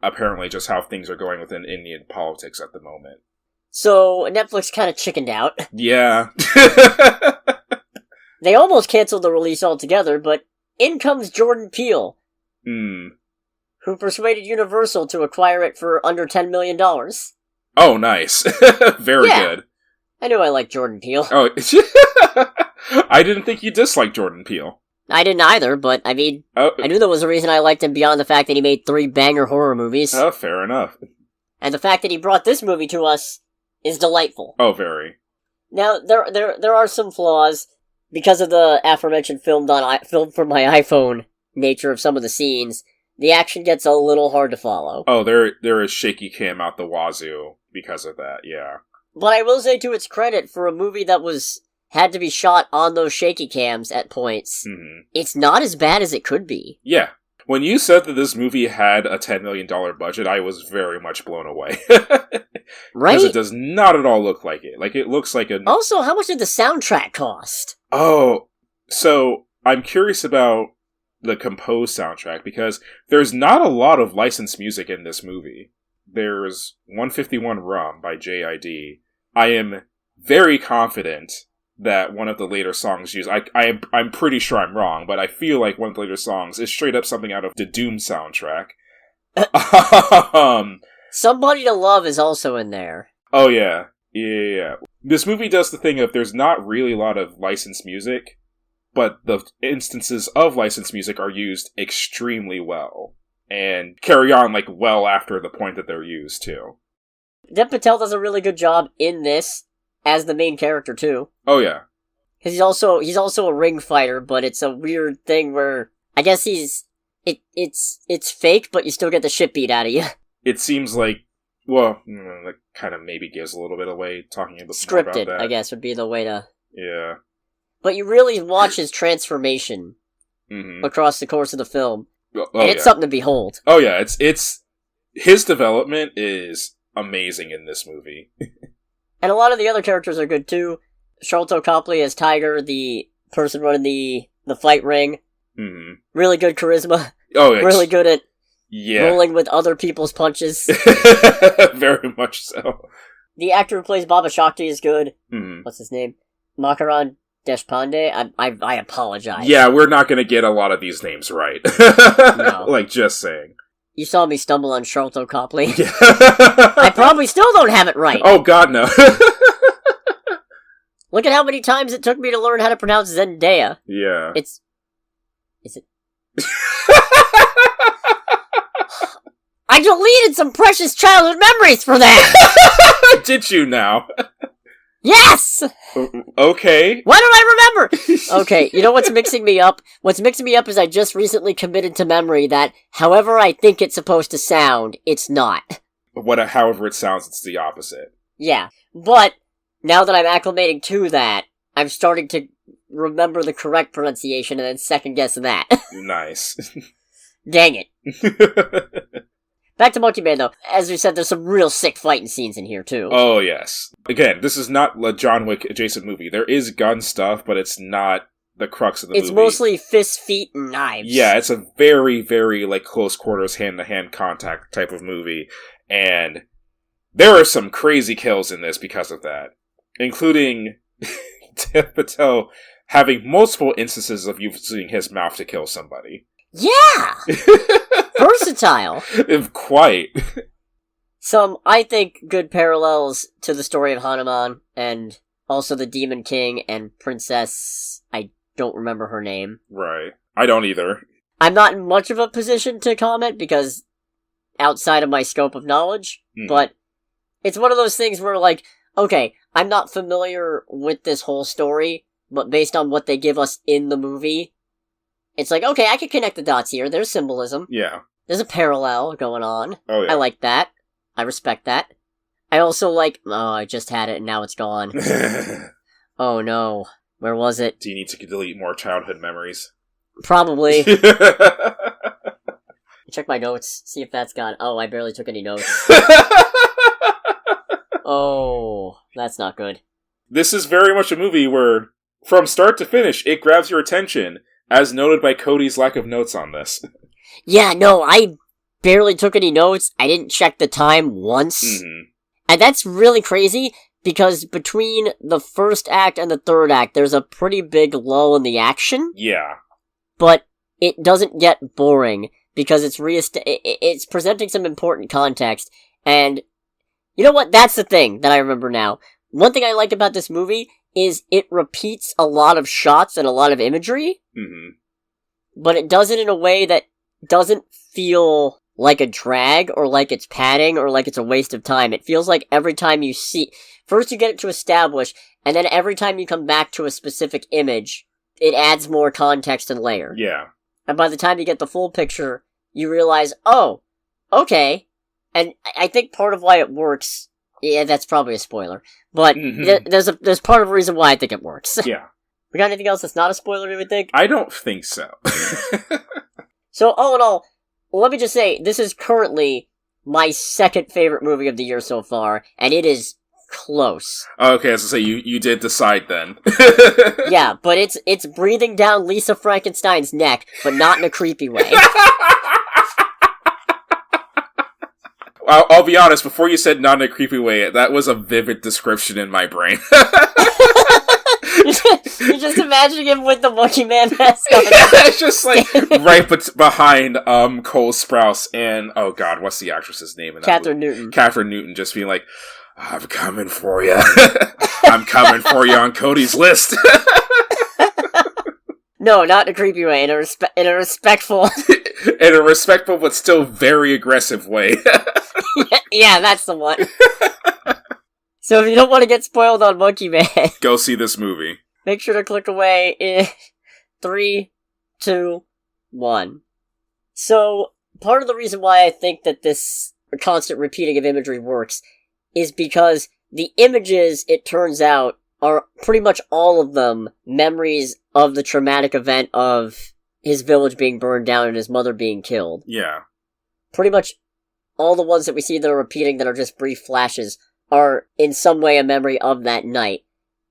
apparently just how things are going within Indian politics at the moment. So, Netflix kind of chickened out. Yeah. They almost canceled the release altogether, but in comes Jordan Peele. Who persuaded Universal to acquire it for under $10 million. Oh, nice. Very good. I knew I liked Jordan Peele. Oh, I didn't think you disliked Jordan Peele. I didn't either, but I knew there was a reason I liked him beyond the fact that he made 3 banger horror movies. Oh, fair enough. And the fact that he brought this movie to us is delightful. Oh, very. Now, there are some flaws because of the aforementioned filmed from my iPhone nature of some of the scenes. The action gets a little hard to follow. Oh, there is shaky cam out the wazoo because of that, yeah. But I will say to its credit, for a movie that had to be shot on those shaky cams at points, it's not as bad as it could be. Yeah. When you said that this movie had a $10 million budget, I was very much blown away. Right? Because it does not at all look like it. Like, it looks like a... Also, how much did the soundtrack cost? Oh, so I'm curious about the composed soundtrack, because there's not a lot of licensed music in this movie. There's 151 Rum by JID. I am very confident that one of the later songs used, I'm pretty sure I'm wrong, but I feel like one of the later songs is straight up something out of the Doom soundtrack. Somebody to Love is also in there. Oh yeah. Yeah. This movie does the thing of there's not really a lot of licensed music, but the instances of licensed music are used extremely well, and carry on, like, well after the point that they're used, too. Dev Patel does a really good job in this, as the main character, too. Oh, yeah. Because he's also a ring fighter, but it's a weird thing where, I guess it's fake, but you still get the shit beat out of you. It seems like, well, that kind of maybe gives a little bit away, talking about Scripted, that. I guess, would be the way to... Yeah. But you really watch his transformation across the course of the film, and it's something to behold. Oh yeah, it's his development is amazing in this movie. And a lot of the other characters are good too. Sharlto Copley as Tiger, the person running the fight ring. Mm-hmm. Really good charisma. Oh, really good at rolling with other people's punches. Very much so. The actor who plays Baba Shakti is good. Mm-hmm. What's his name? Makaran Deshpande? I apologize. Yeah, we're not going to get a lot of these names right. No. Like, just saying. You saw me stumble on Sharlto Copley. Yeah. I probably still don't have it right. Oh, God, no. Look at how many times it took me to learn how to pronounce Zendaya. Yeah. Is it? I deleted some precious childhood memories for that! Did you now? Yes! Okay. Why don't I remember? Okay, you know what's mixing me up? What's mixing me up is I just recently committed to memory that however I think it's supposed to sound, it's not. However it sounds, it's the opposite. Yeah, but now that I'm acclimating to that, I'm starting to remember the correct pronunciation and then second guess that. Nice. Dang it. Back to Monkey Man, though. As we said, there's some real sick fighting scenes in here, too. Oh, yes. Again, this is not a John Wick-adjacent movie. There is gun stuff, but it's not the crux of the movie. It's mostly fists, feet, and knives. Yeah, it's a very, very, like, close-quarters, hand-to-hand contact type of movie. And there are some crazy kills in this because of that. Including Dev Patel having multiple instances of using his mouth to kill somebody. Yeah! Versatile. Quite. Some, I think, good parallels to the story of Hanuman, and also the Demon King and Princess... I don't remember her name. Right. I don't either. I'm not in much of a position to comment, because outside of my scope of knowledge, but it's one of those things where, like, okay, I'm not familiar with this whole story, but based on what they give us in the movie... It's like, okay, I can connect the dots here. There's symbolism. Yeah. There's a parallel going on. Oh, yeah. I like that. I respect that. I also like... Oh, I just had it and now it's gone. Oh, no. Where was it? Do you need to delete more childhood memories? Probably. Check my notes. See if that's gone. Oh, I barely took any notes. Oh, that's not good. This is very much a movie where, from start to finish, it grabs your attention... As noted by Cody's lack of notes on this. Yeah, no, I barely took any notes. I didn't check the time once. Mm-hmm. And that's really crazy, because between the first act and the third act, there's a pretty big lull in the action. Yeah. But it doesn't get boring, because it's presenting some important context. And, you know what? That's the thing that I remember now. One thing I like about this movie is it repeats a lot of shots and a lot of imagery, but it does it in a way that doesn't feel like a drag, or like it's padding, or like it's a waste of time. It feels like every time you see... First you get it to establish, and then every time you come back to a specific image, it adds more context and layer. Yeah. And by the time you get the full picture, you realize, oh, okay. And I think part of why it works... Yeah, that's probably a spoiler. But there's part of the reason why I think it works. Yeah. We got anything else that's not a spoiler, do we think? I don't think so. So, all in all, let me just say, this is currently my second favorite movie of the year so far, and it is close. Okay, as I say, you did decide then. Yeah, but it's breathing down Lisa Frankenstein's neck, but not in a creepy way. I'll be honest, before you said not in a creepy way, that was a vivid description in my brain. You're just imagining him with the Monkey Man mask on. It's just like right behind Cole Sprouse and, oh god, what's the actress's name in that Catherine movie? Newton. Catherine Newton just being like, I'm coming for you. I'm coming for you on Cody's list. No, not in a creepy way, in a respectful... In a respectful but still very aggressive way. Yeah, that's the one. So if you don't want to get spoiled on Monkey Man, go see this movie. Make sure to click away in 3, 2, 1. So, part of the reason why I think that this constant repeating of imagery works is because the images, it turns out, are pretty much all of them memories of the traumatic event of his village being burned down and his mother being killed. Yeah. Pretty much all the ones that we see that are repeating that are just brief flashes are in some way a memory of that night.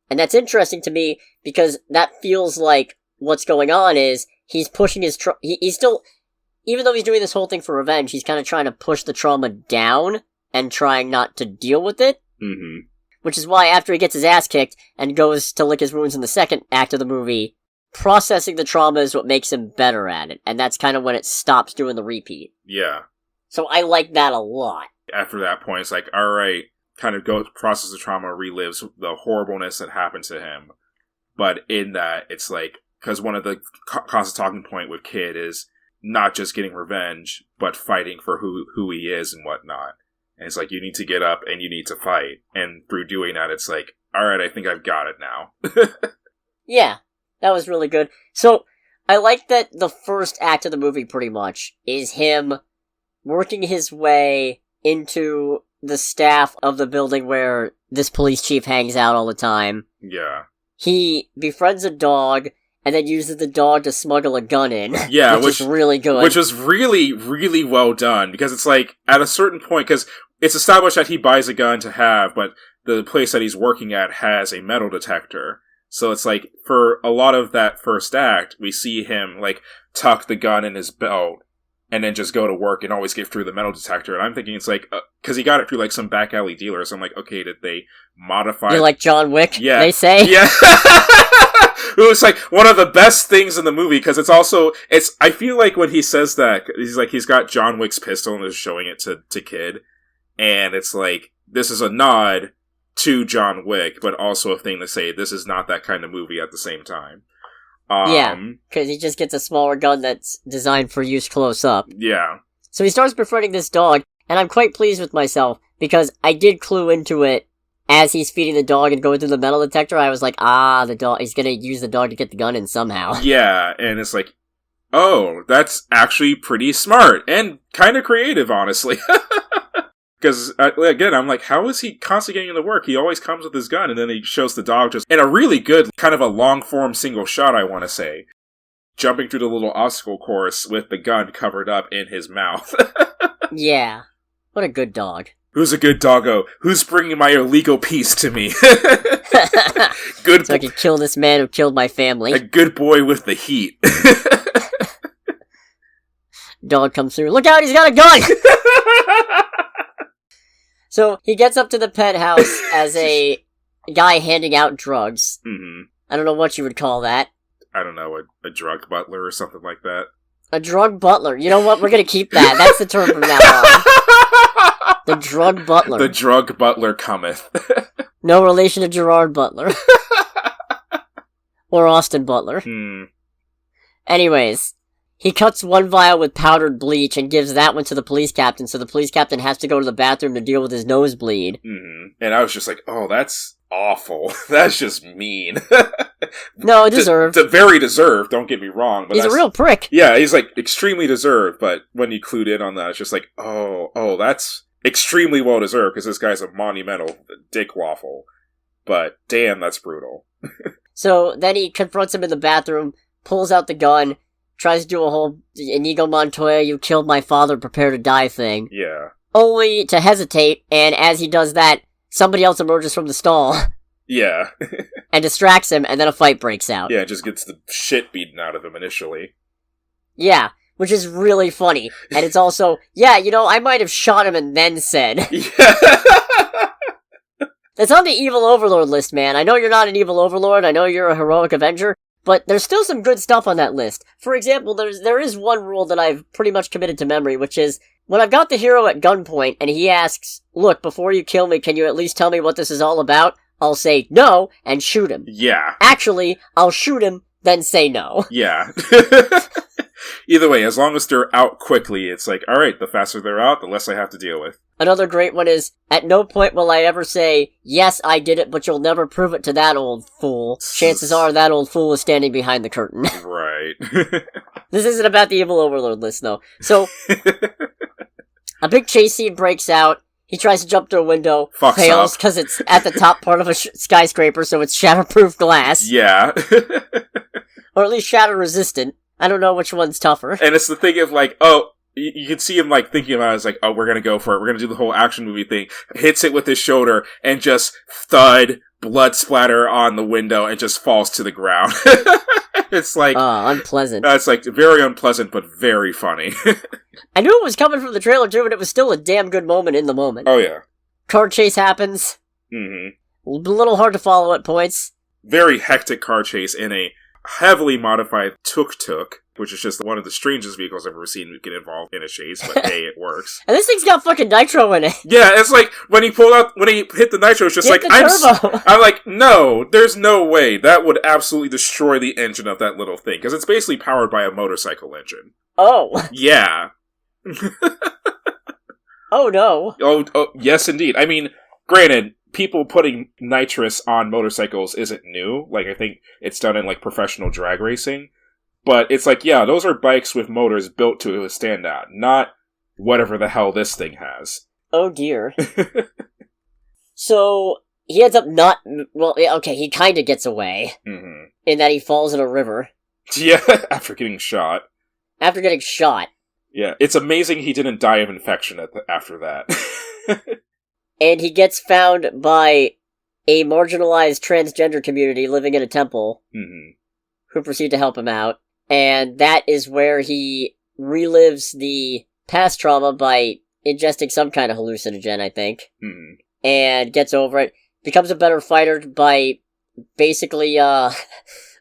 And that's interesting to me because that feels like what's going on is he's pushing his he's still, even though he's doing this whole thing for revenge, he's kind of trying to push the trauma down and trying not to deal with it. Mm-hmm. Which is why after he gets his ass kicked and goes to lick his wounds in the second act of the movie, processing the trauma is what makes him better at it. And that's kind of when it stops doing the repeat. Yeah. So I like that a lot. After that point, it's like, alright, kind of goes, process the trauma, relives the horribleness that happened to him. But in that, it's like, because one of the constant talking point with Kid is not just getting revenge, but fighting for who he is and whatnot. And it's like, you need to get up and you need to fight. And through doing that, it's like, alright, I think I've got it now. Yeah, that was really good. So, I like that the first act of the movie, pretty much, is him working his way into the staff of the building where this police chief hangs out all the time. Yeah. He befriends a dog, and then uses the dog to smuggle a gun in. Yeah, which is really good. Which was really, really well done, because it's like, at a certain point, because it's established that he buys a gun to have, but the place that he's working at has a metal detector. So it's like, for a lot of that first act, we see him, like, tuck the gun in his belt, and then just go to work and always get through the metal detector. And I'm thinking it's like, because he got it through, like, some back alley dealer, so I'm like, okay, did they modify... You're like John Wick, yeah. They say? Yeah. It was like one of the best things in the movie, because it's also, I feel like when he says that, he's like, he's got John Wick's pistol and is showing it to Kid, and it's like, this is a nod to John Wick, but also a thing to say, this is not that kind of movie at the same time. Yeah, because he just gets a smaller gun that's designed for use close up. Yeah. So he starts befriending this dog, and I'm quite pleased with myself, because I did clue into it as he's feeding the dog and going through the metal detector. I was like, the dog, he's gonna use the dog to get the gun in somehow. Yeah, and it's like, oh, that's actually pretty smart, and kind of creative, honestly. Because, again, I'm like, how is he constantly getting into work? He always comes with his gun, and then he shows the dog just in a really good, kind of a long-form single shot, I want to say. Jumping through the little obstacle course with the gun covered up in his mouth. Yeah. What a good dog. Who's a good doggo? Who's bringing my illegal piece to me? Good. So I can kill this man who killed my family. A good boy with the heat. Dog comes through. Look out, he's got a gun! So he gets up to the penthouse as a guy handing out drugs. Mm-hmm. I don't know what you would call that. I don't know, a drug butler or something like that. A drug butler. You know what? We're gonna keep that. That's the term from now on. The drug butler. The drug butler cometh. No relation to Gerard Butler. Or Austin Butler. Anyways, he cuts one vial with powdered bleach and gives that one to the police captain, so the police captain has to go to the bathroom to deal with his nosebleed. Mm-hmm. And I was just like, oh, that's awful. That's just mean. No, deserved. Very deserved, don't get me wrong. But he's a real prick. Yeah, he's like extremely deserved, but when you clued in on that, it's just like, oh, that's extremely well deserved, because this guy's a monumental dick waffle. But damn, that's brutal. So then he confronts him in the bathroom, pulls out the gun, tries to do a whole Inigo Montoya, you killed my father, prepare to die thing. Yeah. Only to hesitate, and as he does that, somebody else emerges from the stall Yeah. and distracts him, and then a fight breaks out. Yeah, just gets the shit beaten out of him initially. Yeah, which is really funny. And it's also, yeah, I might have shot him and then said. Yeah. That's on the evil overlord list, man. I know you're not an evil overlord, I know you're a heroic avenger, but there's still some good stuff on that list. For example, there is one rule that I've pretty much committed to memory, which is, when I've got the hero at gunpoint and he asks, look, before you kill me, can you at least tell me what this is all about? I'll say no, and shoot him. Yeah. Actually, I'll shoot him, then say no. Yeah. Either way, as long as they're out quickly, it's like, alright, the faster they're out, the less I have to deal with. Another great one is, at no point will I ever say, yes, I did it, but you'll never prove it to that old fool. Chances are that old fool is standing behind the curtain. Right. This isn't about the evil overlord list, though. So, a big chase scene breaks out. He tries to jump through a window, fails because it's at the top part of a skyscraper, so it's shatterproof glass. Yeah. Or at least shatter-resistant. I don't know which one's tougher. And it's the thing of like, oh, you can see him like thinking about it, it's like, oh, we're gonna go for it. We're gonna do the whole action movie thing. Hits it with his shoulder and just thud, blood splatter on the window and just falls to the ground. It's like... unpleasant. It's like very unpleasant, but very funny. I knew it was coming from the trailer too, but it was still a damn good moment in the moment. Oh yeah. Car chase happens. Mm-hmm. A little hard to follow at points. Very hectic car chase in a heavily modified tuk-tuk, which is just one of the strangest vehicles I've ever seen get involved in a chase, but hey, it works. And this thing's got fucking nitro in it. Yeah, it's like, when he hit the nitro, it's just Get like, turbo. I'm like, no, there's no way. That would absolutely destroy the engine of that little thing, because it's basically powered by a motorcycle engine. Oh. Yeah. Oh no. Oh, yes indeed. I mean, granted, people putting nitrous on motorcycles isn't new. Like, I think it's done in, like, professional drag racing. But it's like, yeah, those are bikes with motors built to withstand that, not whatever the hell this thing has. Oh dear. So, he ends up not... Well, okay, he kinda gets away. Mm-hmm. In that he falls in a river. Yeah, after getting shot. After getting shot. Yeah, it's amazing he didn't die of infection after that. And he gets found by a marginalized transgender community living in a temple, who proceed to help him out. And that is where he relives the past trauma by ingesting some kind of hallucinogen, I think. And gets over it. Becomes a better fighter by basically,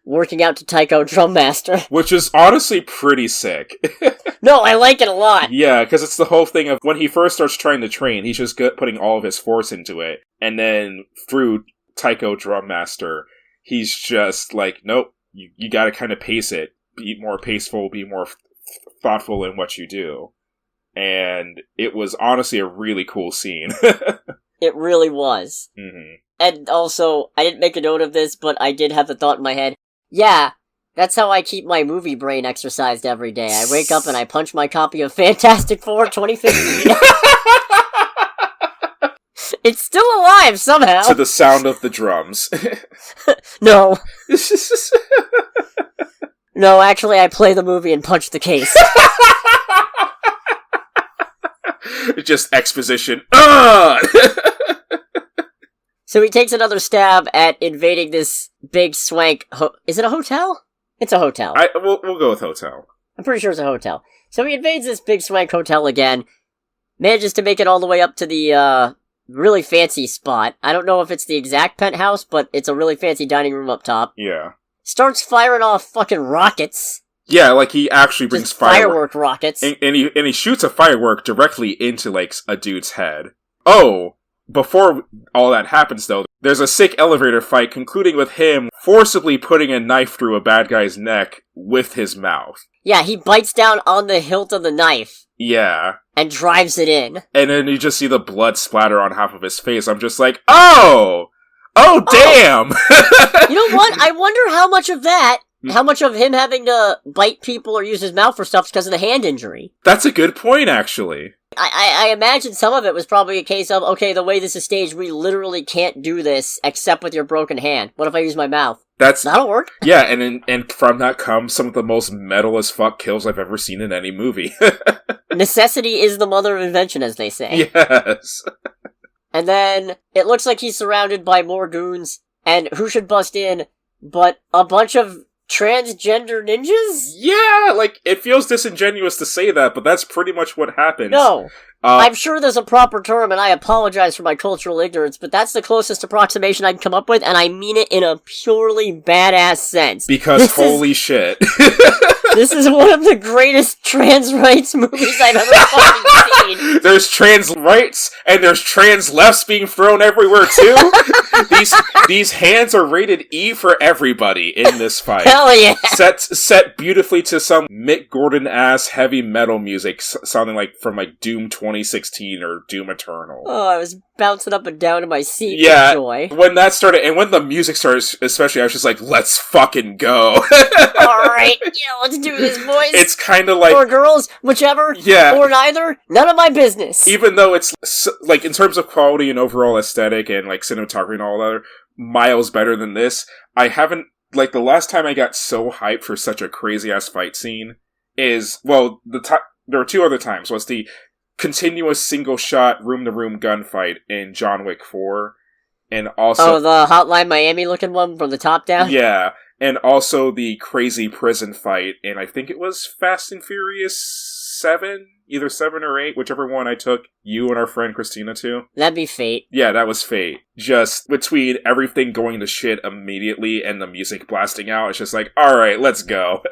working out to Taiko Drum Master. Which is honestly pretty sick. No, I like it a lot. Yeah, because it's the whole thing of when he first starts trying to train, he's just putting all of his force into it. And then through Taiko Drum Master, he's just like, nope, you gotta kind of pace it. Be more paceful, be more thoughtful in what you do. And it was honestly a really cool scene. It really was. And also, I didn't make a note of this, but I did have the thought in my head, yeah, that's how I keep my movie brain exercised every day. I wake up and I punch my copy of Fantastic Four 2015. It's still alive somehow. To the sound of the drums. No. No, actually, I play the movie and punch the case. Just exposition. So he takes another stab at invading this big swank... Is it a hotel? It's a hotel. We'll go with hotel. I'm pretty sure it's a hotel. So he invades this big swank hotel again. Manages to make it all the way up to the, really fancy spot. I don't know if it's the exact penthouse, but it's a really fancy dining room up top. Yeah. Starts firing off fucking rockets. Yeah, like he actually brings firework rockets. And he shoots a firework directly into, like, a dude's head. Oh! Before all that happens, though, there's a sick elevator fight concluding with him forcibly putting a knife through a bad guy's neck with his mouth. Yeah, he bites down on the hilt of the knife. Yeah. And drives it in. And then you just see the blood splatter on half of his face. I'm just like, oh! Oh, damn! You know what? I wonder how much of that, how much of him having to bite people or use his mouth for stuff is because of the hand injury. That's a good point, actually. I imagine some of it was probably a case of, okay, the way this is staged, we literally can't do this except with your broken hand. What if I use my mouth? That'll work. Yeah, and from that comes some of the most metal as fuck kills I've ever seen in any movie. Necessity is the mother of invention, as they say. Yes. And then it looks like he's surrounded by more goons, and who should bust in but a bunch of transgender ninjas? Yeah, like, it feels disingenuous to say that, but that's pretty much what happens. No. I'm sure there's a proper term, and I apologize for my cultural ignorance, but that's the closest approximation I can come up with, and I mean it in a purely badass sense. Because holy shit. This is one of the greatest trans rights movies I've ever fucking seen. There's trans rights, and there's trans lefts being thrown everywhere, too. These hands are rated E for everybody in this fight. Hell yeah! Set beautifully to some Mick Gordon-ass heavy metal music, sounding like from, like, Doom 2016 or Doom Eternal. Oh, I was bouncing up and down in my seat with joy. When that started, and when the music started, especially, I was just like, let's fucking go. Alright, let's do this, boys. It's kind of like... Or girls, whichever. Yeah. Or neither. None of my business. Even though it's, like, in terms of quality and overall aesthetic and, like, cinematography and all that, miles better than this, I haven't... Like, the last time I got so hyped for such a crazy-ass fight scene is... Well, there were two other times. Was the continuous single-shot, room-to-room gunfight in John Wick 4, and also... Oh, the Hotline Miami-looking one from the top down? Yeah, and also the crazy prison fight, and I think it was Fast and Furious 7? Either 7 or 8, whichever one I took you and our friend Christina to. That'd be Fate. Yeah, that was Fate. Just between everything going to shit immediately and the music blasting out, it's just like, alright, let's go.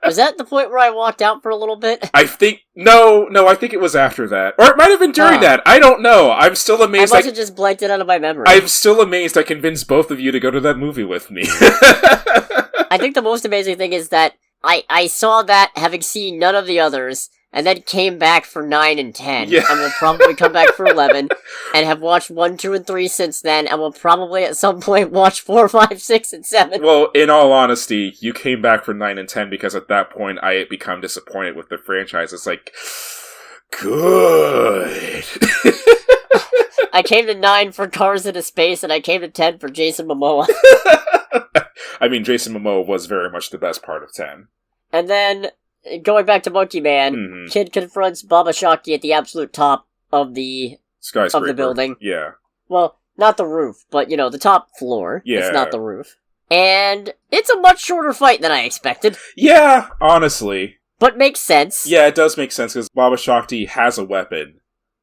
Was that the point where I walked out for a little bit? I think... No, I think it was after that. Or it might have been during that. I don't know. I'm still amazed... I must have just blanked it out of my memory. I'm still amazed I convinced both of you to go to that movie with me. I think the most amazing thing is that I saw that, having seen none of the others, and then came back for 9 and 10, yeah. and will probably come back for 11, and have watched 1, 2, and 3 since then, and will probably at some point watch 4, 5, 6, and 7. Well, in all honesty, you came back for 9 and 10 because at that point I had become disappointed with the franchise. It's like, good. I came to 9 for Cars into Space, and I came to 10 for Jason Momoa. I mean, Jason Momoa was very much the best part of 10. And then, going back to Monkey Man, Kid confronts Baba Shakti at the absolute top of the skyscraper. Of the building. Yeah. Well, not the roof, but, the top floor. Yeah. It's not the roof. And it's a much shorter fight than I expected. Yeah, honestly. But makes sense. Yeah, it does make sense, because Baba Shakti has a weapon,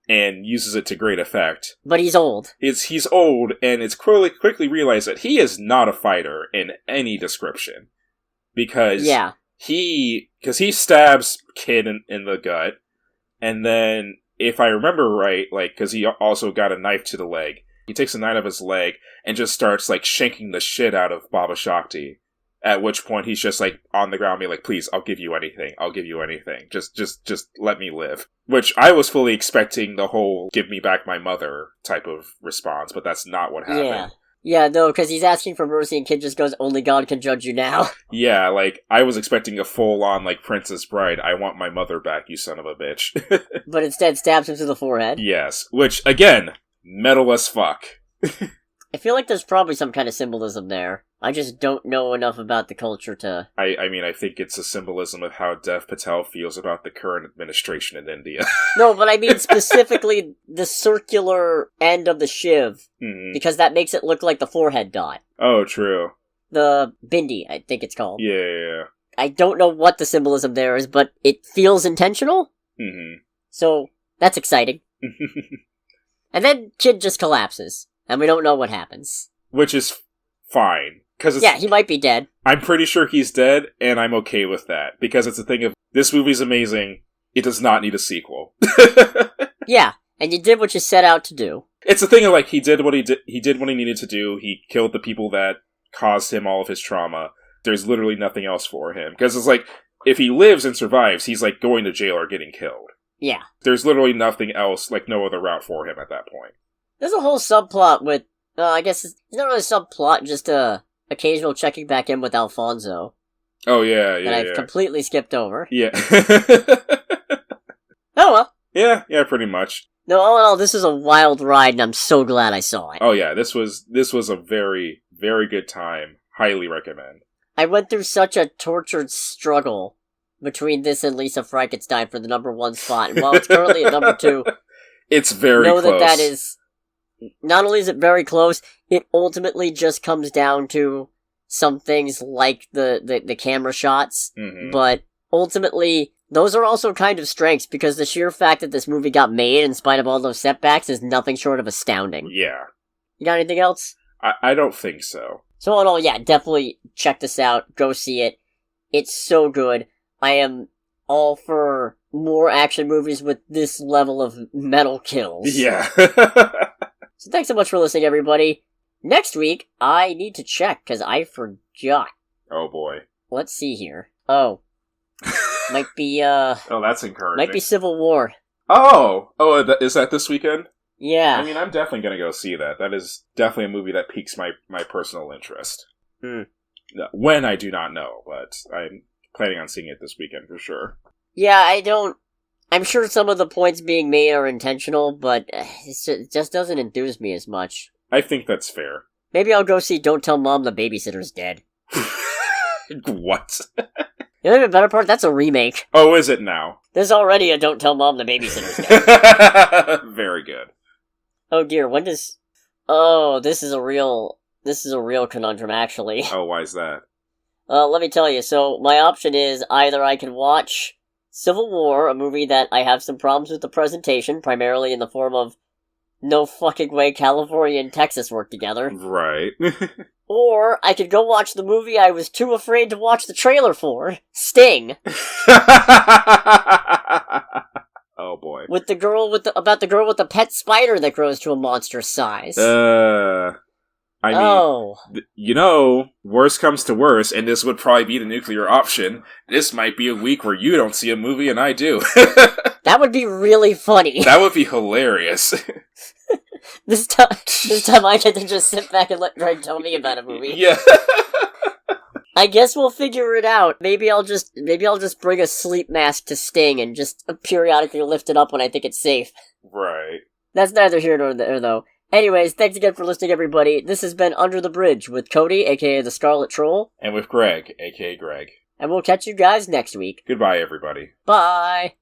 and uses it to great effect. But he's old. He's old, and it's quickly realized that he is not a fighter in any description. Because... Yeah. He stabs Kid in the gut, and then, if I remember right, like, because he also got a knife to the leg, he takes a knife out of his leg, and just starts, like, shanking the shit out of Baba Shakti, at which point he's just, like, on the ground being like, please, I'll give you anything, just let me live. Which I was fully expecting the whole, give me back my mother type of response, but that's not what happened. Yeah, no, because he's asking for mercy and Kid just goes, only God can judge you now. Yeah, like, I was expecting a full-on, like, Princess Bride, I want my mother back, you son of a bitch. But instead stabs him to the forehead. Yes, which, again, metal as fuck. I feel like there's probably some kind of symbolism there. I just don't know enough about the culture to... I mean, I think it's a symbolism of how Dev Patel feels about the current administration in India. No, but I mean specifically the circular end of the shiv, because that makes it look like the forehead dot. Oh, true. The bindi, I think it's called. Yeah. I don't know what the symbolism there is, but it feels intentional. So, that's exciting. And then Kid just collapses, and we don't know what happens. Which is fine. Yeah, he might be dead. I'm pretty sure he's dead, and I'm okay with that. Because it's a thing of, this movie's amazing, it does not need a sequel. Yeah, and you did what you set out to do. It's a thing of, like, he did what he needed to do, he killed the people that caused him all of his trauma. There's literally nothing else for him. Because it's like, if he lives and survives, he's, like, going to jail or getting killed. Yeah. There's literally nothing else, like, no other route for him at that point. There's a whole subplot with, I guess it's not really a subplot, just occasional checking back in with Alfonso. Oh, yeah. That I've completely skipped over. Yeah. Oh, well. Yeah, pretty much. No, all in all, this is a wild ride, and I'm so glad I saw it. Oh, yeah, this was a very, very good time. Highly recommend. I went through such a tortured struggle between this and Lisa Frankenstein for the #1 spot, and while it's currently at #2... It's very close. Know that is not only is it very close, it ultimately just comes down to some things like the camera shots, but ultimately, those are also kind of strengths, because the sheer fact that this movie got made in spite of all those setbacks is nothing short of astounding. Yeah. You got anything else? I don't think so. So all in all, yeah, definitely check this out, go see it. It's so good. I am all for more action movies with this level of metal kills. Yeah. So thanks so much for listening, everybody. Next week, I need to check, because I forgot. Oh boy. Let's see here. Oh. Might be, Oh, that's encouraging. Might be Civil War. Oh! Is that this weekend? Yeah. I mean, I'm definitely gonna go see that. That is definitely a movie that piques my personal interest. When, I do not know, but I'm planning on seeing it this weekend for sure. Yeah, I'm sure some of the points being made are intentional, but it just doesn't enthuse me as much. I think that's fair. Maybe I'll go see Don't Tell Mom the Babysitter's Dead. What? You know the better part? That's a remake. Oh, is it now? There's already a Don't Tell Mom the Babysitter's Dead. Very good. Oh dear, when does... Oh, this is a real conundrum, actually. Oh, why is that? Let me tell you, so my option is either I can watch Civil War, a movie that I have some problems with the presentation, primarily in the form of no fucking way California and Texas work together. Right. Or I could go watch the movie I was too afraid to watch the trailer for, Sting. Oh boy. With the girl about the girl with the pet spider that grows to a monstrous size. I mean, worst comes to worst, and this would probably be the nuclear option. This might be a week where you don't see a movie and I do. That would be really funny. That would be hilarious. This time I get to just sit back and let Greg tell me about a movie. Yeah. I guess we'll figure it out. Maybe I'll just bring a sleep mask to Sting and just periodically lift it up when I think it's safe. Right. That's neither here nor there, though. Anyways, thanks again for listening, everybody. This has been Under the Bridge with Cody, aka the Scarlet Troll. And with Greg, aka Greg. And we'll catch you guys next week. Goodbye, everybody. Bye!